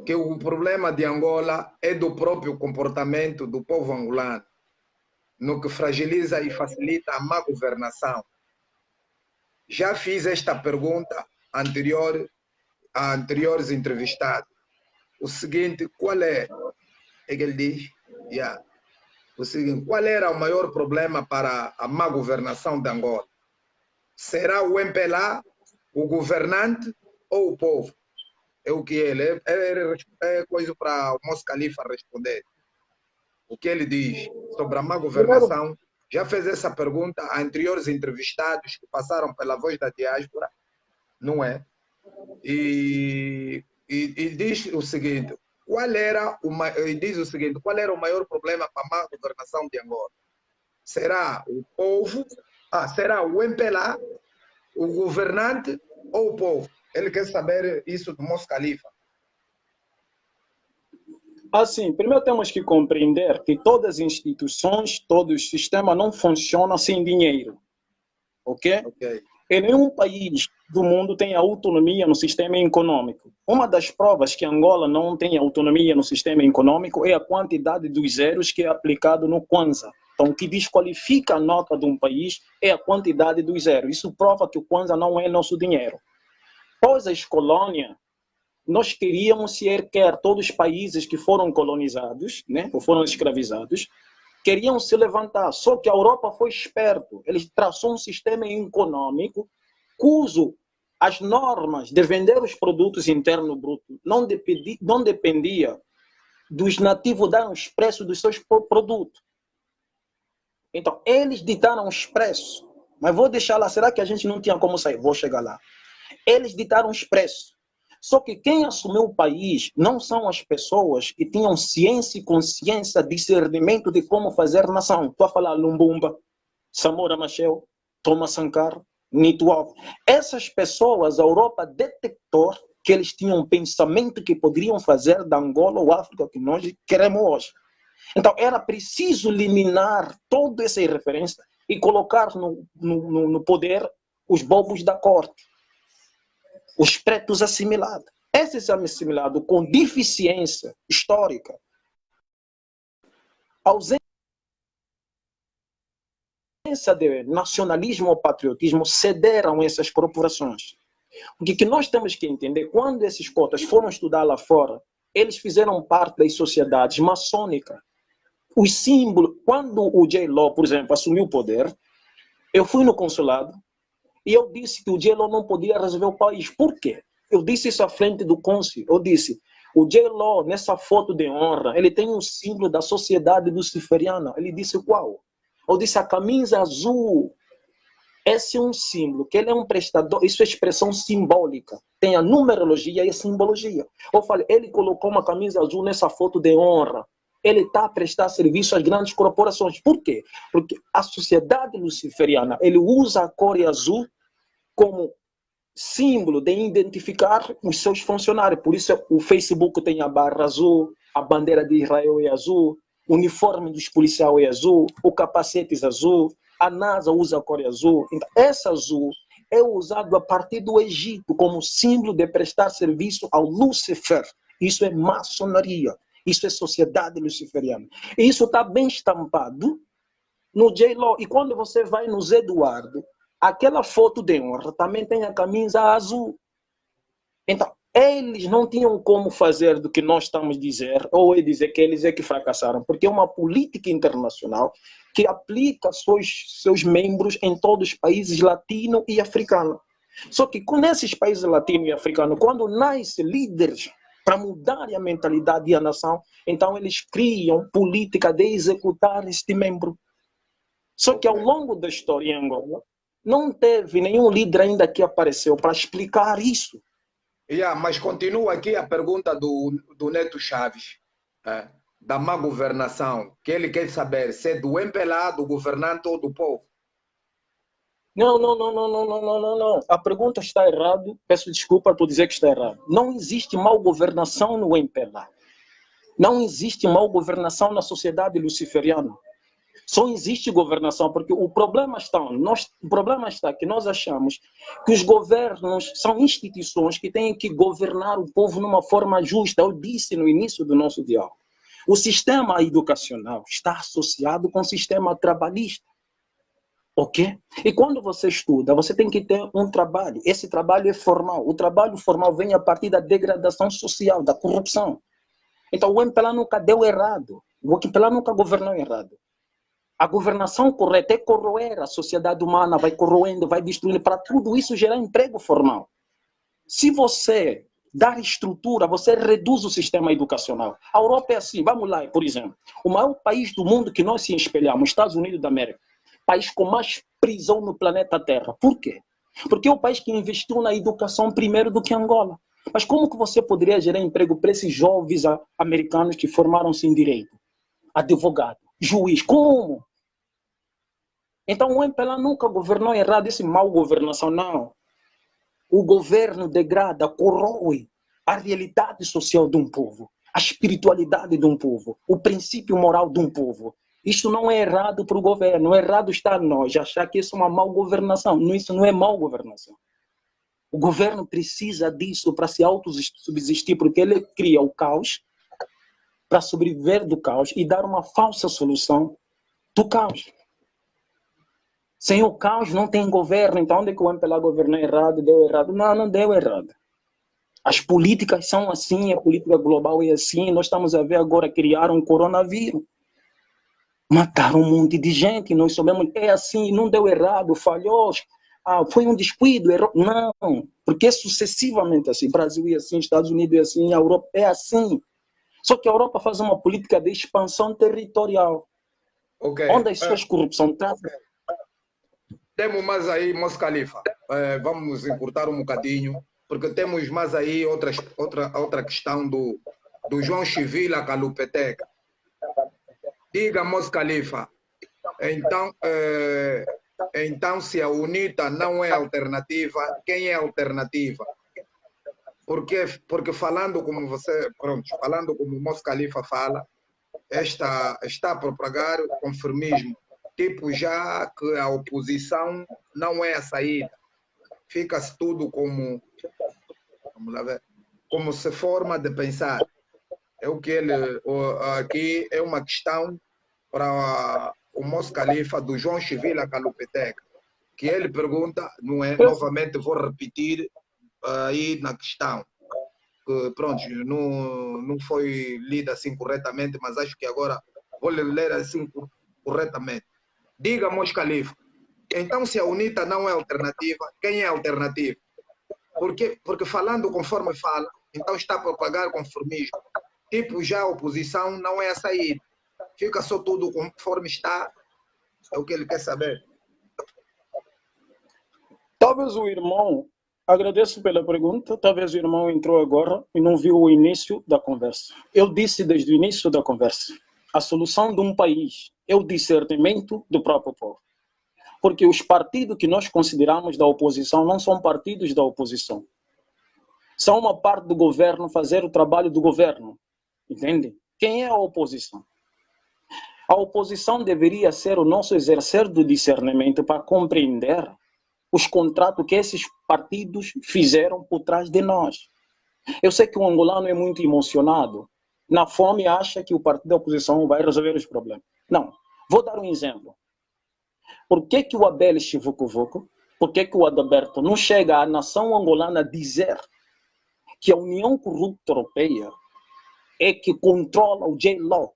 que o problema de Angola é do próprio comportamento do povo angolano, no que fragiliza e facilita a má governação. Já fiz esta pergunta anterior a anteriores entrevistados. O seguinte, qual é que ele diz? O seguinte, qual era o maior problema para a má governação de Angola? Será o MPLA, o governante ou o povo? É o que ele é coisa para o Moço Califa responder. O que ele diz sobre a má governação? Já fez essa pergunta a anteriores entrevistados que passaram pela Voz da Diáspora, não é? E diz o seguinte, qual era o maior problema para a má governação de Angola? Será o povo, será o MPLA, o governante ou o povo? Ele quer saber isso do Moço Califa.
Assim, primeiro temos que compreender que todas as instituições, todo o sistema não funciona sem dinheiro. Ok? Em nenhum país do mundo tem autonomia no sistema econômico. Uma das provas que Angola não tem autonomia no sistema econômico é a quantidade dos zeros que é aplicado no Kwanza. Então, o que desqualifica a nota de um país é a quantidade dos zeros. Isso prova que o Kwanza não é nosso dinheiro. Após as colônias, nós queríamos quer todos os países que foram colonizados, né, ou foram escravizados, queriam se levantar. Só que a Europa foi esperto. Eles traçou um sistema econômico cujo as normas de vender os produtos internos brutos não dependia dos nativos darem os preços dos seus produtos. Então, eles ditaram os preços. Mas vou deixar lá, será que a gente não tinha como sair? Vou chegar lá. Eles ditaram os preços. Só que quem assumiu o país não são as pessoas que tinham ciência e consciência, discernimento de como fazer nação. Estou a falar Lumbumba, Samora Machel, Thomas Sankara, Nito Alves. Essas pessoas, a Europa detectou que eles tinham um pensamento que poderiam fazer da Angola ou África que nós queremos hoje. Então, era preciso eliminar toda essa referência e colocar no poder os bobos da corte, os pretos assimilados. Esses assimilados com deficiência histórica, ausência de nacionalismo ou patriotismo, cederam essas corporações. O que nós temos que entender, quando esses cotas foram estudar lá fora, eles fizeram parte das sociedades maçônicas. Os símbolos, quando o J-Lo, por exemplo, assumiu o poder, eu fui no consulado e eu disse que o J-Lo não podia resolver o país. Por quê? Eu disse isso à frente do cônsul. Eu disse, o J-Lo, nessa foto de honra, ele tem um símbolo da sociedade luciferiana. Ele disse, qual? Eu disse, a camisa azul. Esse é um símbolo, que ele é um prestador, isso é expressão simbólica. Tem a numerologia e a simbologia. Eu falei, ele colocou uma camisa azul nessa foto de honra. Ele está a prestar serviço às grandes corporações. Por quê? Porque a sociedade luciferiana, ele usa a cor azul como símbolo de identificar os seus funcionários. Por isso o Facebook tem a barra azul, a bandeira de Israel é azul, o uniforme dos policiais é azul, o capacete é azul, a NASA usa a cor azul. Então, essa azul é usado a partir do Egito como símbolo de prestar serviço ao Lúcifer. Isso é maçonaria. Isso é sociedade luciferiana. E isso está bem estampado no J-Lo. E quando você vai no Zé Eduardo, aquela foto de honra também tem a camisa azul. Então, eles não tinham como fazer do que nós estamos a dizer, ou dizer que eles é que fracassaram, porque é uma política internacional que aplica seus membros em todos os países latinos e africanos. Só que com esses países latinos e africanos, quando nascem líderes para mudar a mentalidade e a nação, então eles criam política de executar este membro. Só que ao longo da história em Angola, não teve nenhum líder ainda que apareceu para explicar isso.
Mas continua aqui a pergunta do Neto Chaves, da má governação, que ele quer saber se é do MPLA, do governante ou do povo.
Não. A pergunta está errada. Peço desculpa por dizer que está errado. Não existe mal governação no MPLA. Não existe mal governação na sociedade luciferiana. Só existe governação, porque o problema está que nós achamos que os governos são instituições que têm que governar o povo numa forma justa. Eu disse no início do nosso diálogo. O sistema educacional está associado com o sistema trabalhista. Ok? E quando você estuda, você tem que ter um trabalho. Esse trabalho é formal. O trabalho formal vem a partir da degradação social, da corrupção. Então o MPLA nunca deu errado. O MPLA nunca governou errado. A governação correta é corroer a sociedade humana, vai corroendo, vai destruindo, para tudo isso gerar emprego formal. Se você dar estrutura, você reduz o sistema educacional. A Europa é assim, vamos lá, por exemplo, o maior país do mundo que nós se espelhamos, Estados Unidos da América, país com mais prisão no planeta Terra. Por quê? Porque é o país que investiu na educação primeiro do que Angola. Mas como que você poderia gerar emprego para esses jovens americanos que formaram-se em direito? Advogado, juiz, como? Então o MPLA nunca governou errado, esse mal governação, não. O governo degrada, corrói a realidade social de um povo, a espiritualidade de um povo, o princípio moral de um povo. Isso não é errado para o governo, errado está nós achar que isso é uma mal governação. Isso não é mal governação. O governo precisa disso para se autossubsistir, porque ele cria o caos para sobreviver do caos e dar uma falsa solução do caos. Sem o caos não tem governo. Então onde é que o MPLA governou errado, deu errado? Não deu errado. As políticas são assim, a política global é assim. Nós estamos a ver agora criar um coronavírus. Mataram um monte de gente, nós soubemos, é assim, não deu errado, falhou, foi um descuido, errou. Não, porque é sucessivamente assim. Brasil é assim, Estados Unidos é assim, a Europa é assim. Só que a Europa faz uma política de expansão territorial, onde as suas corrupção trazem.
Temos mais aí, Mos Khalifa, vamos encurtar um bocadinho, porque temos mais aí outra questão do João Chivila Calupeteca. Diga, Mos Khalifa, então se a UNITA não é alternativa, quem é a alternativa? Porque falando como você, pronto, falando como o Mos Khalifa fala, está a propagar conformismo, tipo já que a oposição não é a saída, fica-se tudo como, vamos lá ver, como se forma de pensar. É o que ele aqui é uma questão para o Mos Khalifa do João Chivila Calupeteca, que ele pergunta, não é? Novamente vou repetir aí na questão, que pronto, não foi lida assim corretamente, mas acho que agora vou ler assim corretamente. Diga, Mos Khalifa, então se a UNITA não é alternativa, quem é a alternativa? Porque falando conforme fala, então está a propagar conformismo. Tipo, já a oposição não é a saída. Fica só tudo conforme está, é o que ele quer saber.
Talvez o irmão, agradeço pela pergunta, talvez o irmão entrou agora e não viu o início da conversa. Eu disse desde o início da conversa, a solução de um país é o discernimento do próprio povo. Porque os partidos que nós consideramos da oposição não são partidos da oposição. São uma parte do governo fazer o trabalho do governo. Entende? Quem é a oposição? A oposição deveria ser o nosso exercer do discernimento para compreender os contratos que esses partidos fizeram por trás de nós. Eu sei que o angolano é muito emocionado. Na fome acha que o partido da oposição vai resolver os problemas. Não. Vou dar um exemplo. Por que o Abel Chivucovoco, por que o Adalberto não chega à nação angolana a dizer que a União Corrupta Europeia é que controla o J-Law?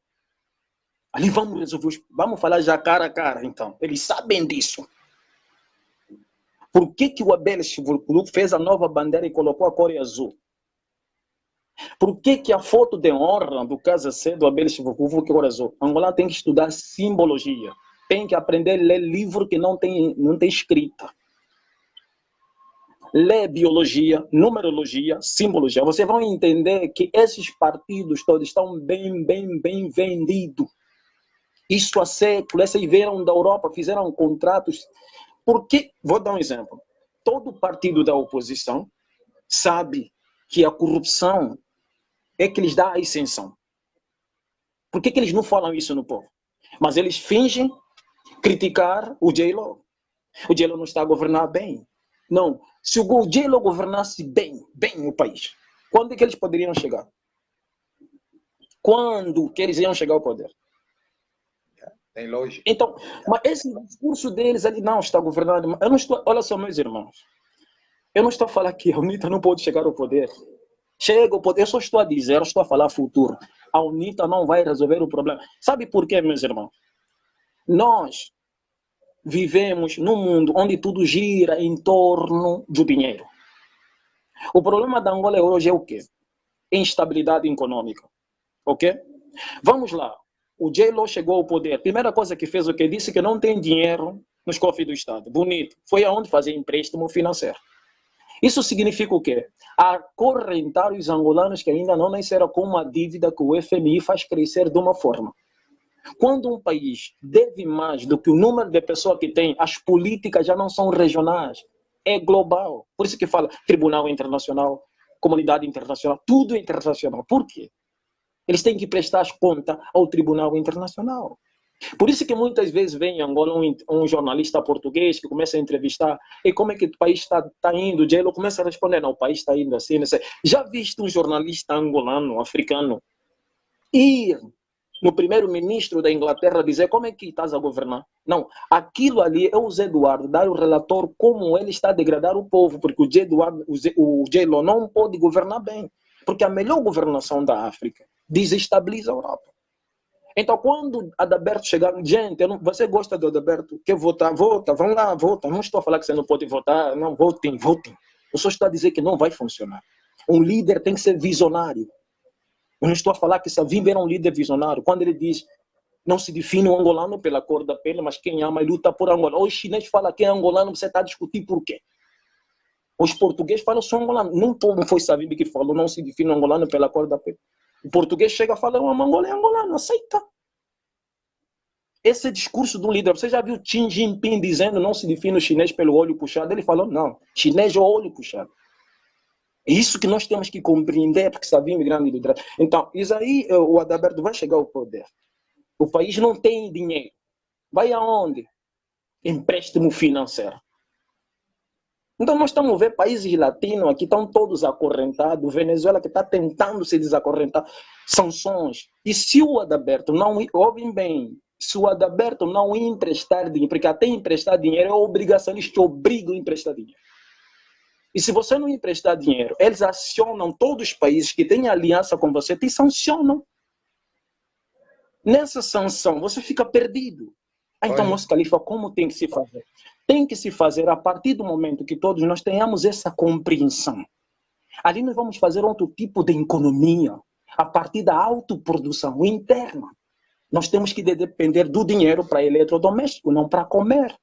Ali vamos resolver, vamos falar já cara a cara, então. Eles sabem disso. Por que o Abel Chivucovoco fez a nova bandeira e colocou a cor azul? Por que a foto de honra do Casa C do Abel Chivucovoco é cor azul? Angola tem que estudar simbologia. Tem que aprender a ler livro que não tem escrita. Ler biologia, numerologia, simbologia. Vocês vão entender que esses partidos todos estão bem vendidos. Isso há séculos. Esses vieram da Europa, fizeram contratos. Porque, vou dar um exemplo. Todo partido da oposição sabe que a corrupção é que lhes dá a isenção. Por que eles não falam isso no povo? Mas eles fingem criticar o J-Lo. O J-Lo não está a governar bem. Não. Se o J-Lo governasse bem o país, quando é que eles poderiam chegar? Quando que eles iam chegar ao poder?
Tem lógica.
Então, mas esse discurso deles ali não está governando. Eu não estou, olha só, meus irmãos. Eu não estou a falar que a UNITA não pode chegar ao poder. Chega ao poder, eu só estou a dizer, eu estou a falar futuro. A UNITA não vai resolver o problema. Sabe por quê, meus irmãos? Nós vivemos num mundo onde tudo gira em torno do dinheiro. O problema da Angola hoje é o quê? Instabilidade econômica. Ok? Vamos lá. O J-Lo chegou ao poder. Primeira coisa que fez o que? Disse que não tem dinheiro nos cofres do Estado. Bonito. Foi aonde fazer empréstimo financeiro. Isso significa o quê? Acorrentar os angolanos que ainda não nasceram com uma dívida que o FMI faz crescer de uma forma. Quando um país deve mais do que o número de pessoas que tem, as políticas já não são regionais, é global. Por isso que fala Tribunal Internacional, Comunidade Internacional, tudo é internacional. Por quê? Eles têm que prestar as contas ao Tribunal Internacional. Por isso que muitas vezes vem em Angola um jornalista português que começa a entrevistar e como é que o país está indo, o J-Lo começa a responder, não, o país está indo assim, não sei. Já viste um jornalista angolano, africano, ir no primeiro-ministro da Inglaterra dizer como é que estás a governar? Não, aquilo ali é o Zé Eduardo dar o relator como ele está a degradar o povo, porque o J-Lo não pode governar bem, porque a melhor governação da África desestabiliza a Europa. Então, quando Adalberto chegar, gente, você gosta do Adalberto, quer votar, vota, vamos lá, vota. Não estou a falar que você não pode votar, não, votem, votem. Eu só estou a dizer que não vai funcionar. Um líder tem que ser visionário. Eu não estou a falar que Savimbi era um líder visionário. Quando ele diz, não se define o angolano pela cor da pele, mas quem ama e luta por Angola. Ou o chinês fala que é angolano, você está a discutir por quê? Os portugueses falam só angolano. Não foi Savimbi que falou, não se define o angolano pela cor da pele. O português chega e fala, o Angola é angolano, aceita. Esse discurso do líder, você já viu Xi Jinping dizendo não se define o chinês pelo olho puxado? Ele falou, não, chinês é o olho puxado. É isso que nós temos que compreender, porque Savimbi é grande líder. Então, isso aí, o Adalberto vai chegar ao poder. O país não tem dinheiro. Vai aonde? Empréstimo financeiro. Então, nós estamos vendo países latinos aqui, estão todos acorrentados. Venezuela que está tentando se desacorrentar. Sanções. E se o Adalberto não... Ouvem bem. Se o Adalberto não emprestar dinheiro, porque até emprestar dinheiro é obrigação, eles te obrigam a emprestar dinheiro. E se você não emprestar dinheiro, eles acionam todos os países que têm aliança com você, te sancionam. Nessa sanção, você fica perdido. Então, Moço Califa, como tem que se fazer? Tem que se fazer a partir do momento que todos nós tenhamos essa compreensão. Ali nós vamos fazer outro tipo de economia, a partir da autoprodução interna. Nós temos que depender do dinheiro para eletrodoméstico, não para comer.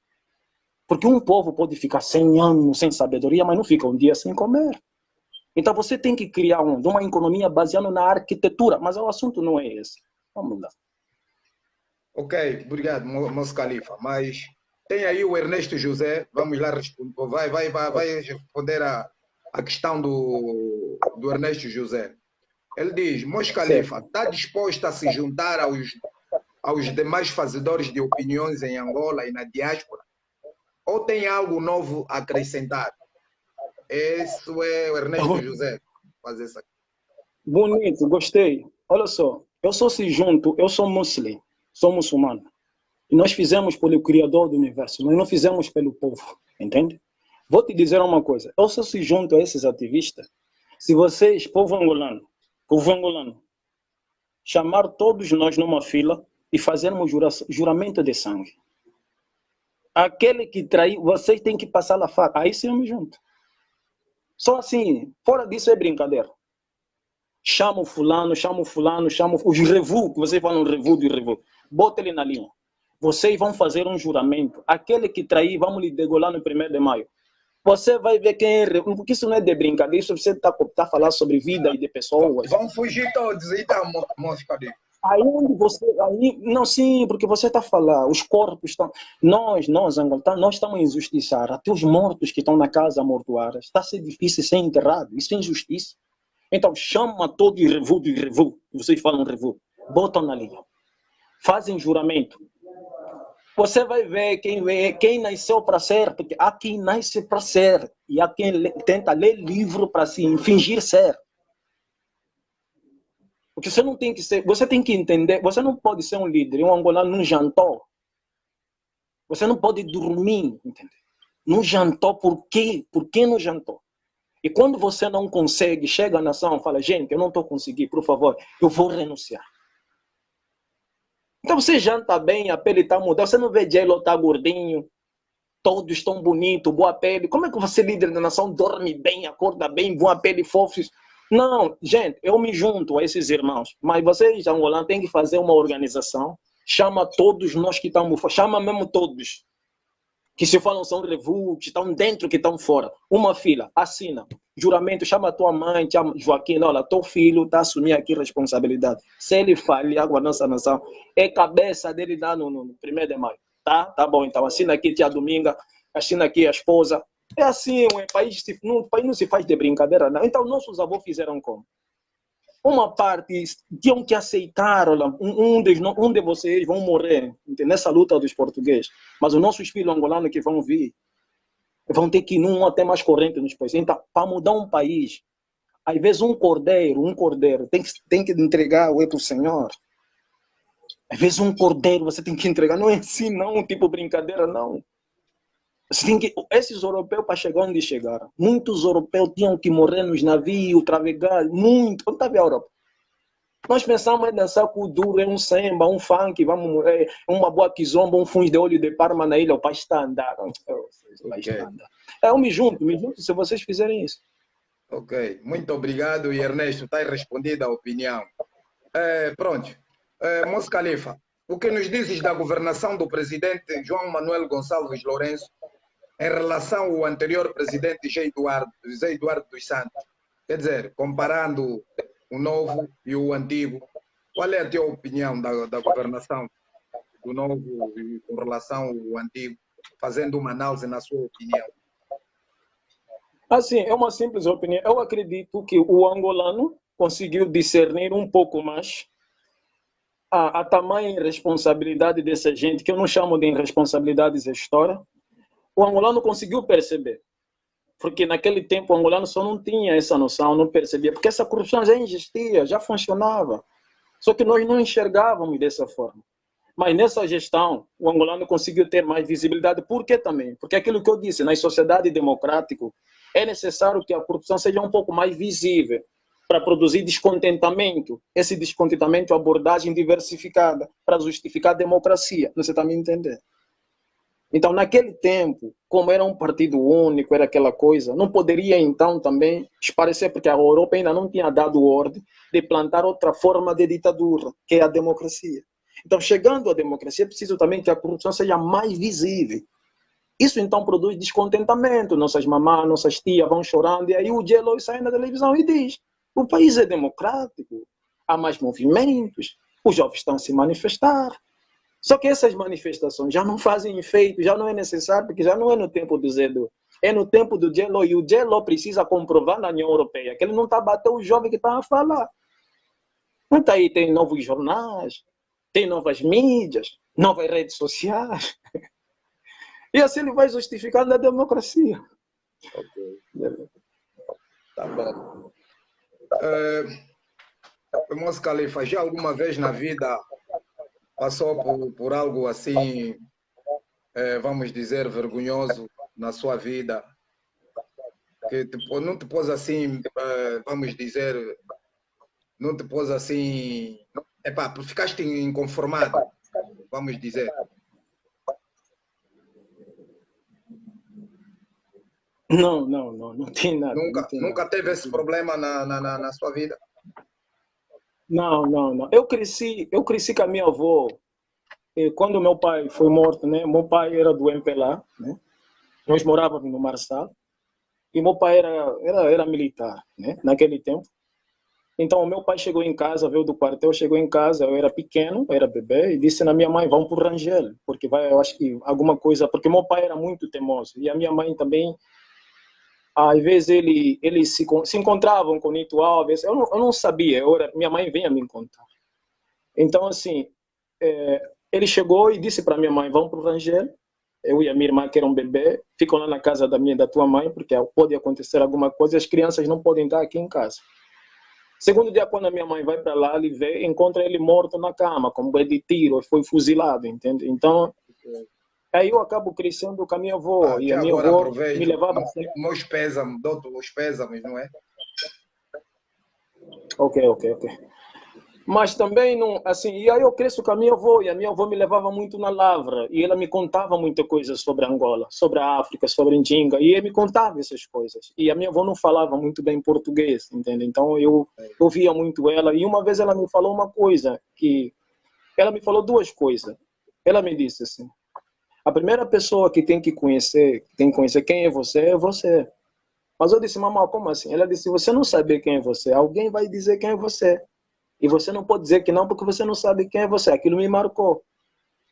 Porque um povo pode ficar 100 anos sem sabedoria, mas não fica um dia sem comer. Então você tem que criar uma economia baseada na arquitetura, mas o assunto não é esse. Vamos lá.
Ok, obrigado, Moço Califa. Mas tem aí o Ernesto José, vamos lá responder. Vai responder a questão do Ernesto José. Ele diz, Moço Califa, está disposto a se juntar aos demais fazedores de opiniões em Angola e na diáspora? Ou tem algo novo a acrescentar? Esse é o Ernesto José. Fazer isso aqui.
Bonito, gostei. Olha só, eu sou se junto, eu sou muçulmano. E nós fizemos pelo Criador do Universo, nós não fizemos pelo povo, entende? Vou te dizer uma coisa, eu sou se junto a esses ativistas, se vocês, povo angolano, chamar todos nós numa fila e fazermos juramento de sangue. Aquele que traiu, vocês têm que passar lá fora. Aí sim eu me junto. Só assim, fora disso é brincadeira. Chama o fulano, os revu, que vocês falam revu de revu. Bota ele na linha. Vocês vão fazer um juramento. Aquele que trair, vamos lhe degolar no 1º de maio. Você vai ver quem é revu, porque isso não é de brincadeira, isso você está a falar sobre vida e de pessoas.
Vão fugir todos, então, Moço Califa.
Aí você, não, sim, porque você está a falar, os corpos estão, nós, Angola, nós estamos a injustiçar, até os mortos que estão na casa mortuária, está a ser difícil ser enterrado, isso é injustiça. Então chama todo o revu, vocês falam revu, botam na linha, fazem juramento. Você vai ver quem nasceu para ser, porque há quem nasce para ser, e há quem tenta ler livro para se fingir ser. Porque você não tem que ser, você tem que entender, você não pode ser um líder, um angolano não jantou. Você não pode dormir, entendeu? Não jantou, por quê? Por que não jantou? E quando você não consegue, chega à nação e fala, gente, eu não estou conseguindo, por favor, eu vou renunciar. Então você janta bem, a pele está mudando, você não vê J-Lo está gordinho, todos estão bonitos, boa pele. Como é que você, líder da nação, dorme bem, acorda bem, boa pele, fofos? Não, gente, eu me junto a esses irmãos, mas vocês, angolanos, têm que fazer uma organização, chama todos nós que estamos, chama mesmo todos, que se falam são revu, que estão dentro, que estão fora, uma fila, assina, juramento, chama a tua mãe, chama Joaquim, olha, teu filho está assumindo aqui responsabilidade, se ele falhar com a nossa nação, é cabeça dele lá no 1º de maio, tá bom, então assina aqui tia Dominga, assina aqui a esposa. É assim, o país não se faz de brincadeira, não. Então, nossos avós fizeram como? Uma parte tinham que aceitar, olha, um de vocês vão morrer nessa luta dos portugueses, mas os nossos filhos angolanos que vão vir, vão ter que ir num até mais corrente nos países. Então, para mudar um país, às vezes um cordeiro tem que entregar para o Senhor. Às vezes um cordeiro você tem que entregar, não é assim não, tipo brincadeira, não. Esses europeus, para chegar onde chegaram, muitos europeus tinham que morrer nos navios, travegar, muito. Onde estava a Europa? Nós pensamos em dançar com o duro, é um samba, um funk, vamos, uma boa kizomba, um fundo de óleo de Parma na ilha, o pai está a andar. O pai está a andar. Eu me junto se vocês fizerem isso.
Ok, muito obrigado. E Ernesto, está respondida a opinião. Pronto. Moço Califa, o que nos dizes da governação do presidente João Manuel Gonçalves Lourenço em relação ao anterior presidente José Eduardo dos Santos? Quer dizer, comparando o novo e o antigo, qual é a tua opinião da governação do novo com relação ao antigo, fazendo uma análise na sua opinião?
Assim, é uma simples opinião. Eu acredito que o angolano conseguiu discernir um pouco mais a tamanha irresponsabilidade dessa gente, que eu não chamo de irresponsabilidade gestora. O angolano conseguiu perceber. Porque naquele tempo o angolano só não tinha essa noção, não percebia. Porque essa corrupção já existia, já funcionava. Só que nós não enxergávamos dessa forma. Mas nessa gestão, o angolano conseguiu ter mais visibilidade. Por que também? Porque aquilo que eu disse, nas sociedades democráticas, é necessário que a corrupção seja um pouco mais visível para produzir descontentamento. Esse descontentamento, abordagem diversificada para justificar a democracia. Você está me entendendo? Então, naquele tempo, como era um partido único, era aquela coisa, não poderia então também esparecer, porque a Europa ainda não tinha dado ordem de plantar outra forma de ditadura, que é a democracia. Então, chegando à democracia, é preciso também que a corrupção seja mais visível. Isso então produz descontentamento. Nossas mamás, nossas tias vão chorando, e aí o Gelo sai na televisão e diz: o país é democrático, há mais movimentos, os jovens estão a se manifestar. Só que essas manifestações já não fazem efeito, já não é necessário, porque já não é no tempo do Zedo, é no tempo do Gelo, e o Gelo precisa comprovar na União Europeia que ele não está a bater o jovem que está a falar. Então aí tem novos jornais, tem novas mídias, novas redes sociais. E assim ele vai justificando a democracia.
Ok. Tá bom. Moço Califa, já alguma vez na vida passou por algo assim, vamos dizer, vergonhoso na sua vida? Que não te pôs assim, vamos dizer, não te pôs assim, ficaste inconformado, vamos dizer.
Não tem nada.
Nunca teve esse problema na sua vida?
Não. Eu cresci com a minha avó. E quando meu pai foi morto, né? Meu pai era do MPLA, né? Nós morávamos no Marçal. E meu pai era militar, né? Naquele tempo. Então, o meu pai chegou em casa, veio do quartel, chegou em casa, eu era pequeno, era bebê, e disse na minha mãe: vamos para o Rangel, porque eu acho que alguma coisa, porque meu pai era muito teimoso, e a minha mãe também, às vezes eles se encontravam com o Nito Alves, eu não sabia, minha mãe vinha me contar. Então, assim, ele chegou e disse para minha mãe: vamos para o Rangel, eu e a minha irmã, que era um bebê, ficam lá na casa da tua mãe, porque pode acontecer alguma coisa, as crianças não podem estar aqui em casa. Segundo dia, quando a minha mãe vai para lá, ele vê, encontra ele morto na cama, com um de tiro, foi fuzilado, entende? Então, aí eu acabo crescendo com a minha avó, e a minha
agora
avó
aproveito,
me levava...
Meus pésames, dou-te os pésames, não é?
Ok. Mas também, não, assim, e aí eu cresço com a minha avó, e a minha avó me levava muito na lavra, e ela me contava muita coisa sobre Angola, sobre a África, sobre Ndinga, e ele me contava essas coisas. E a minha avó não falava muito bem português, entende? Então eu ouvia muito ela, e uma vez ela me falou uma coisa, ela me falou duas coisas. Ela me disse assim: a primeira pessoa que tem que conhecer quem é você. Mas eu disse: mamãe, como assim? Ela disse: você não sabe quem é você, alguém vai dizer quem é você. E você não pode dizer que não, porque você não sabe quem é você. Aquilo me marcou.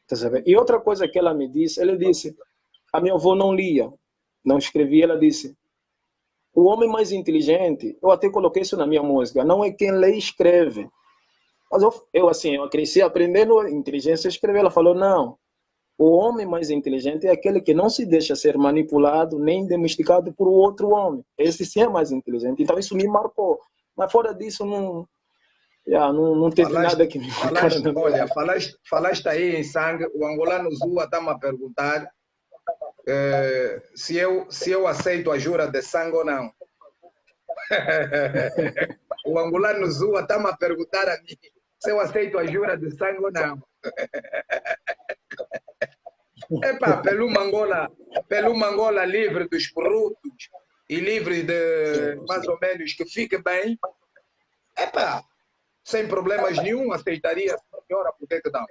Tá sabendo? E outra coisa que ela me disse, a minha avó não lia, não escrevia, ela disse: o homem mais inteligente, eu até coloquei isso na minha música, não é quem lê e escreve. Mas eu cresci aprendendo inteligência a escrever. Ela falou: não, o homem mais inteligente é aquele que não se deixa ser manipulado nem domesticado por outro homem. Esse sim é mais inteligente. Então isso me marcou. Mas fora disso, não teve nada que me marcara.
Olha, falaste aí em sangue, o angolano Zua está-me a perguntar se eu aceito a jura de sangue ou não. O angolano Zua está-me a perguntar a mim se eu aceito a jura de sangue ou não. Epá, pelo Angola livre dos corruptos e livre de mais ou menos que fique bem, epá, sem problemas nenhum, aceitaria, senhora, por que não?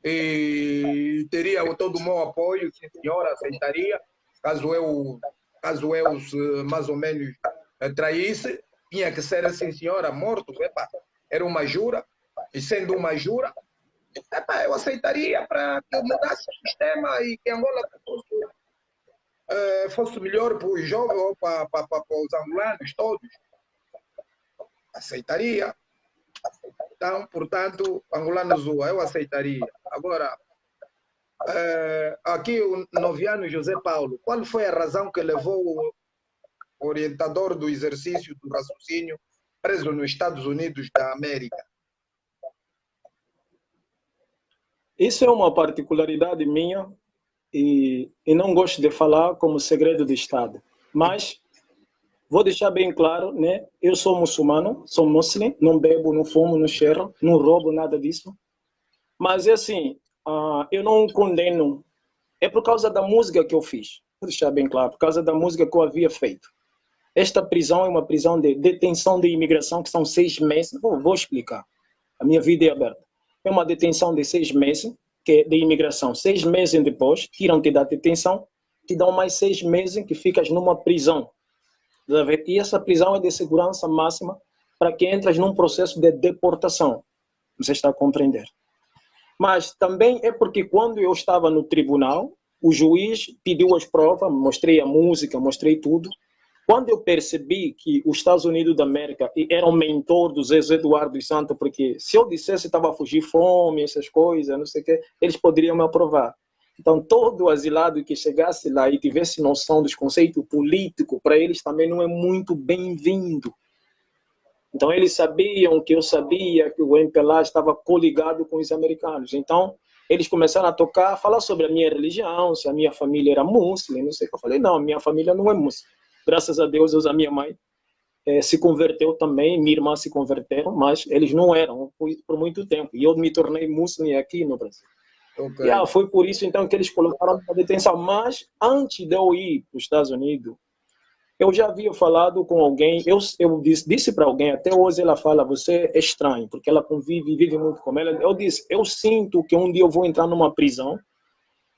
E teria todo o meu apoio, sim, senhora, aceitaria, caso eu mais ou menos traísse, tinha que ser, sim, senhora, morto, epá, era uma jura, e sendo uma jura, epá, eu aceitaria para que eu mudasse o sistema e que Angola fosse melhor para os jovens ou para os angolanos todos. Aceitaria. Então, portanto, angolano Zua, eu aceitaria. Agora, aqui o noviano José Paulo, qual foi a razão que levou o orientador do exercício do raciocínio preso nos Estados Unidos da América?
Isso é uma particularidade minha e não gosto de falar como segredo de Estado. Mas vou deixar bem claro, né? Eu sou muçulmano, sou muslim, não bebo, não fumo, não cheiro, não roubo, nada disso. Mas é assim, eu não condeno. É por causa da música que eu fiz. Vou deixar bem claro, por causa da música que eu havia feito. Esta prisão é uma prisão de detenção de imigração, que são 6 meses. Vou explicar. A minha vida é aberta. É uma detenção de 6 meses, que é de imigração. 6 meses depois, tiram-te da detenção, te dão mais 6 meses que ficas numa prisão. E essa prisão é de segurança máxima para que entres num processo de deportação. Você está a compreender? Mas também é porque quando eu estava no tribunal, o juiz pediu as provas, mostrei a música, mostrei tudo. Quando eu percebi que os Estados Unidos da América era um mentor do Zé Eduardo dos Santos, porque se eu dissesse que estava a fugir fome, essas coisas, não sei o quê, eles poderiam me aprovar. Então, todo asilado que chegasse lá e tivesse noção dos conceitos políticos, para eles também não é muito bem-vindo. Então, eles sabiam que eu sabia que o MPLA estava coligado com os americanos. Então, eles começaram a tocar, a falar sobre a minha religião, se a minha família era muçulmana, não sei o que. Eu falei, não, a minha família não é muçulmana. Graças a Deus, a minha mãe se converteu também, minha irmã se converteram, mas eles não eram por muito tempo. E eu me tornei muçulmano aqui no Brasil.
Okay.
Foi por isso, então, que eles colocaram a detenção. Mas, antes de eu ir para os Estados Unidos, eu já havia falado com alguém, eu disse para alguém, até hoje ela fala, você é estranho, porque ela vive muito com ela. Eu disse, eu sinto que um dia eu vou entrar numa prisão,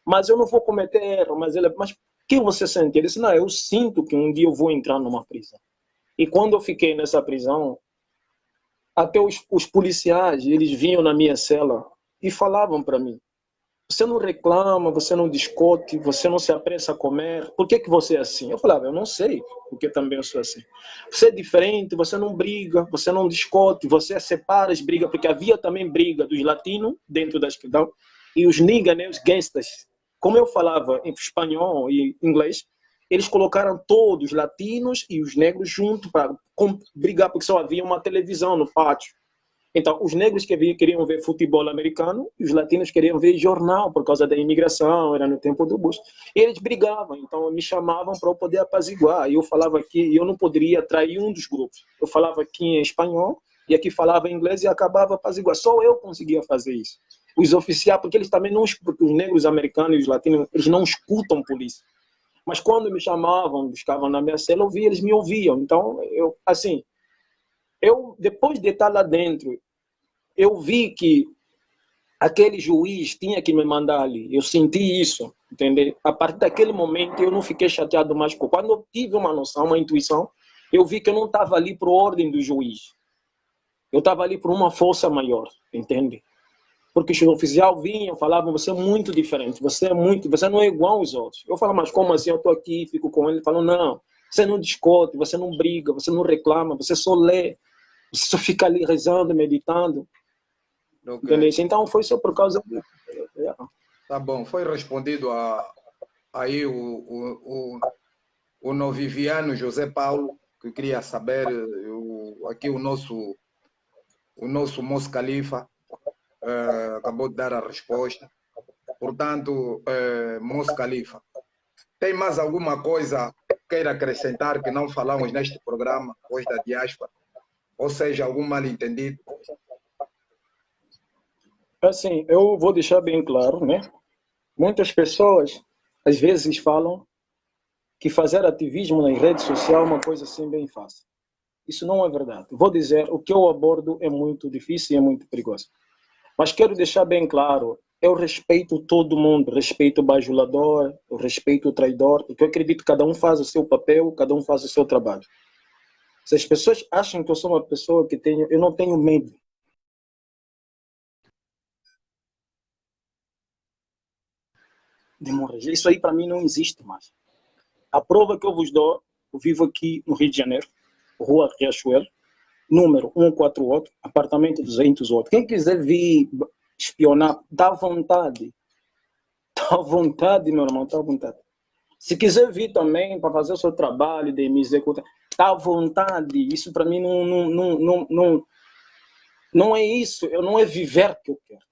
mas eu não vou cometer erro. Mas o que você sente? Ele disse, não, eu sinto que um dia eu vou entrar numa prisão. E quando eu fiquei nessa prisão, até os policiais, eles vinham na minha cela e falavam para mim, você não reclama, você não discute, você não se apressa a comer, por que você é assim? Eu falava, eu não sei, porque também eu sou assim. Você é diferente, você não briga, você não discute, você separa as brigas, porque havia também briga dos latinos dentro da escravidão e os niggas, né, os gangsters. Como eu falava em espanhol e inglês, eles colocaram todos os latinos e os negros juntos para brigar, porque só havia uma televisão no pátio. Então, os negros queriam ver futebol americano e os latinos queriam ver jornal por causa da imigração, era no tempo do Bush. E eles brigavam, então me chamavam para eu poder apaziguar. E eu falava que eu não poderia trair um dos grupos. Eu falava aqui em espanhol e aqui falava inglês e acabava apaziguar. Só eu conseguia fazer isso. Os oficiais, porque eles também não escutam, os negros americanos e os latinos, eles não escutam polícia. Mas quando me chamavam, buscavam na minha cela, eles me ouviam. Então, depois de estar lá dentro, eu vi que aquele juiz tinha que me mandar ali. Eu senti isso, entendeu? A partir daquele momento, eu não fiquei chateado mais. Quando eu tive uma noção, uma intuição, eu vi que eu não estava ali por ordem do juiz. Eu estava ali por uma força maior, entende? Porque os oficiais vinham, falavam, você é muito diferente, você não é igual aos outros. Eu falo, mas como assim? Eu estou aqui, fico com ele, falam, não, você não discute, você não briga, você não reclama, você só lê. Você só fica ali rezando, meditando. Okay. Então foi só por causa disso.
Tá bom, foi respondido aí o noviviano José Paulo, que queria saber, aqui o nosso Moço Califa acabou de dar a resposta. Portanto, Moço Califa, tem mais alguma coisa que queira acrescentar que não falamos neste programa, hoje da diáspora? ou seja, algum mal entendido?
Assim, eu vou deixar bem claro, né? Muitas pessoas às vezes falam que fazer ativismo nas redes sociais é uma coisa assim bem fácil. Isso não é verdade. Vou dizer, o que eu abordo é muito difícil e é muito perigoso. Mas quero deixar bem claro, eu respeito todo mundo, respeito o bajulador, eu respeito o traidor, porque eu acredito que cada um faz o seu papel, cada um faz o seu trabalho. Se as pessoas acham que eu sou uma pessoa que tenho, eu não tenho medo de morrer. Isso aí para mim não existe mais. A prova que eu vos dou, eu vivo aqui no Rio de Janeiro, Rua Riachuelo, número 148, apartamento 208. Quem quiser vir espionar, dá vontade. Dá vontade, meu irmão, dá vontade. Se quiser vir também para fazer o seu trabalho de me executar, dá vontade. Isso para mim não é isso. Eu não é viver que eu quero.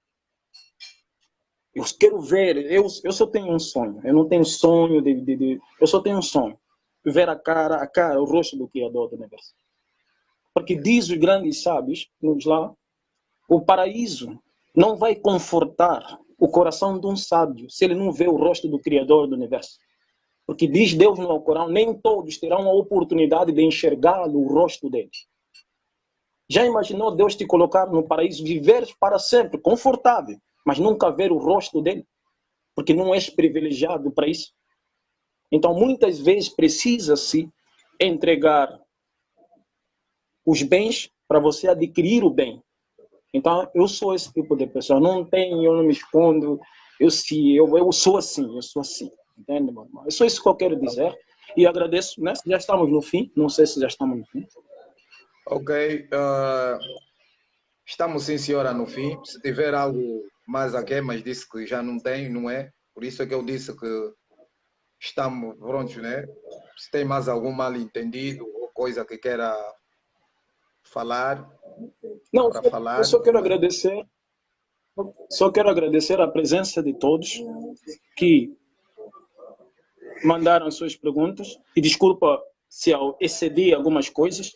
Eu quero ver, eu só tenho um sonho. Eu não tenho sonho eu só tenho um sonho. Ver a cara, o rosto do Criador do universo. Porque diz os grandes sábios, nos lá, o paraíso não vai confortar o coração de um sábio se ele não vê o rosto do Criador do universo. Porque diz Deus no Alcorão, nem todos terão a oportunidade de enxergar o rosto deles. Já imaginou Deus te colocar no paraíso, viver para sempre, confortável, mas nunca ver o rosto dele? Porque não és privilegiado para isso. Então, muitas vezes, precisa-se entregar os bens para você adquirir o bem. Então, eu sou esse tipo de pessoa. Eu não me escondo. Eu sou assim. Entende, meu irmão? É só isso que eu quero dizer. E agradeço, né? Já estamos no fim. Não sei se já estamos no fim.
Ok. Estamos sim, senhora, no fim. Se tiver algo mais aqui, mas disse que já não tem, não é? Por isso é que eu disse que estamos prontos, né? Se tem mais algum mal entendido ou coisa que queira falar,
Não,
para
eu
falar.
só quero agradecer. Só quero agradecer a presença de todos que mandaram suas perguntas. E desculpa se eu excedi algumas coisas.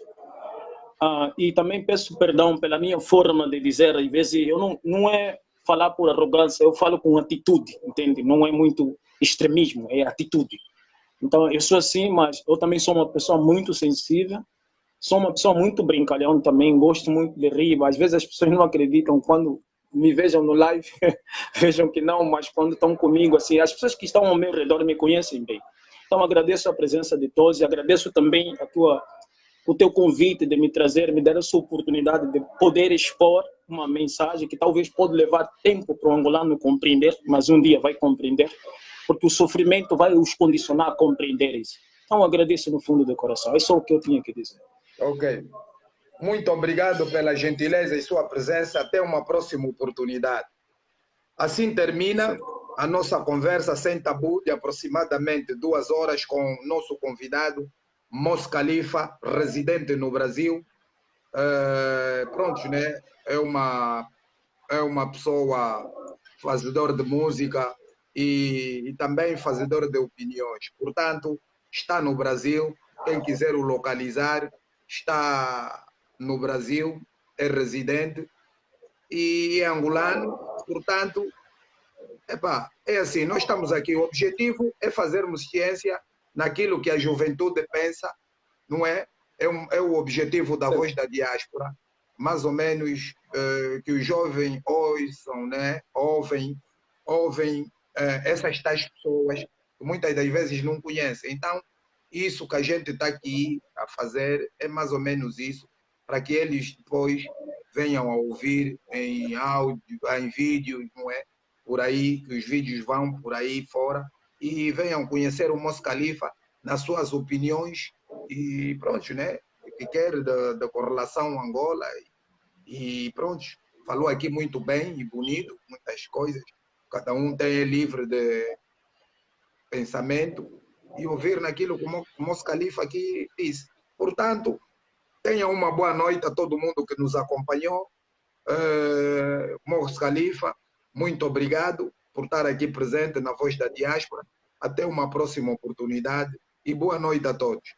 E também peço perdão pela minha forma de dizer, às vezes, eu não é falar por arrogância, eu falo com atitude, entende? Não é muito extremismo, é atitude. Então, eu sou assim, mas eu também sou uma pessoa muito sensível, sou uma pessoa muito brincalhão também, gosto muito de rir. Às vezes as pessoas não acreditam quando me vejam no live, vejam que não, mas quando estão comigo, assim, as pessoas que estão ao meu redor me conhecem bem. Então, agradeço a presença de todos e agradeço também o teu convite de me trazer, me dar essa oportunidade de poder expor uma mensagem que talvez pode levar tempo para o angolano compreender, mas um dia vai compreender, porque o sofrimento vai os condicionar a compreender isso. Então, agradeço no fundo do coração. É só o que eu tinha que dizer.
Ok. Muito obrigado pela gentileza e sua presença. Até uma próxima oportunidade. Assim termina a nossa conversa sem tabu de aproximadamente 2 horas com o nosso convidado, Mos Khalifa, residente no Brasil. Pronto, né? É uma pessoa fazedor de música e também fazedor de opiniões. Portanto, está no Brasil. Quem quiser o localizar, está no Brasil, é residente e é angolano. Portanto, é assim, nós estamos aqui, o objetivo é fazermos ciência naquilo que a juventude pensa, não é? É o objetivo da Voz da Diáspora, mais ou menos que os jovens ouçam, né? Ouvem essas tais pessoas que muitas das vezes não conhecem. Então, isso que a gente está aqui a fazer é mais ou menos isso, para que eles depois venham a ouvir em áudio, em vídeo, não é? Por aí, que os vídeos vão por aí fora e venham conhecer o Mos Khalifa nas suas opiniões e pronto, né? O que quer da correlação Angola e pronto. Falou aqui muito bem e bonito, muitas coisas. Cada um tem livre de pensamento e ouvir naquilo que o Mos Khalifa aqui disse. Portanto, tenha uma boa noite a todo mundo que nos acompanhou. Mos Khalifa, muito obrigado por estar aqui presente na Voz da Diáspora. Até uma próxima oportunidade e boa noite a todos.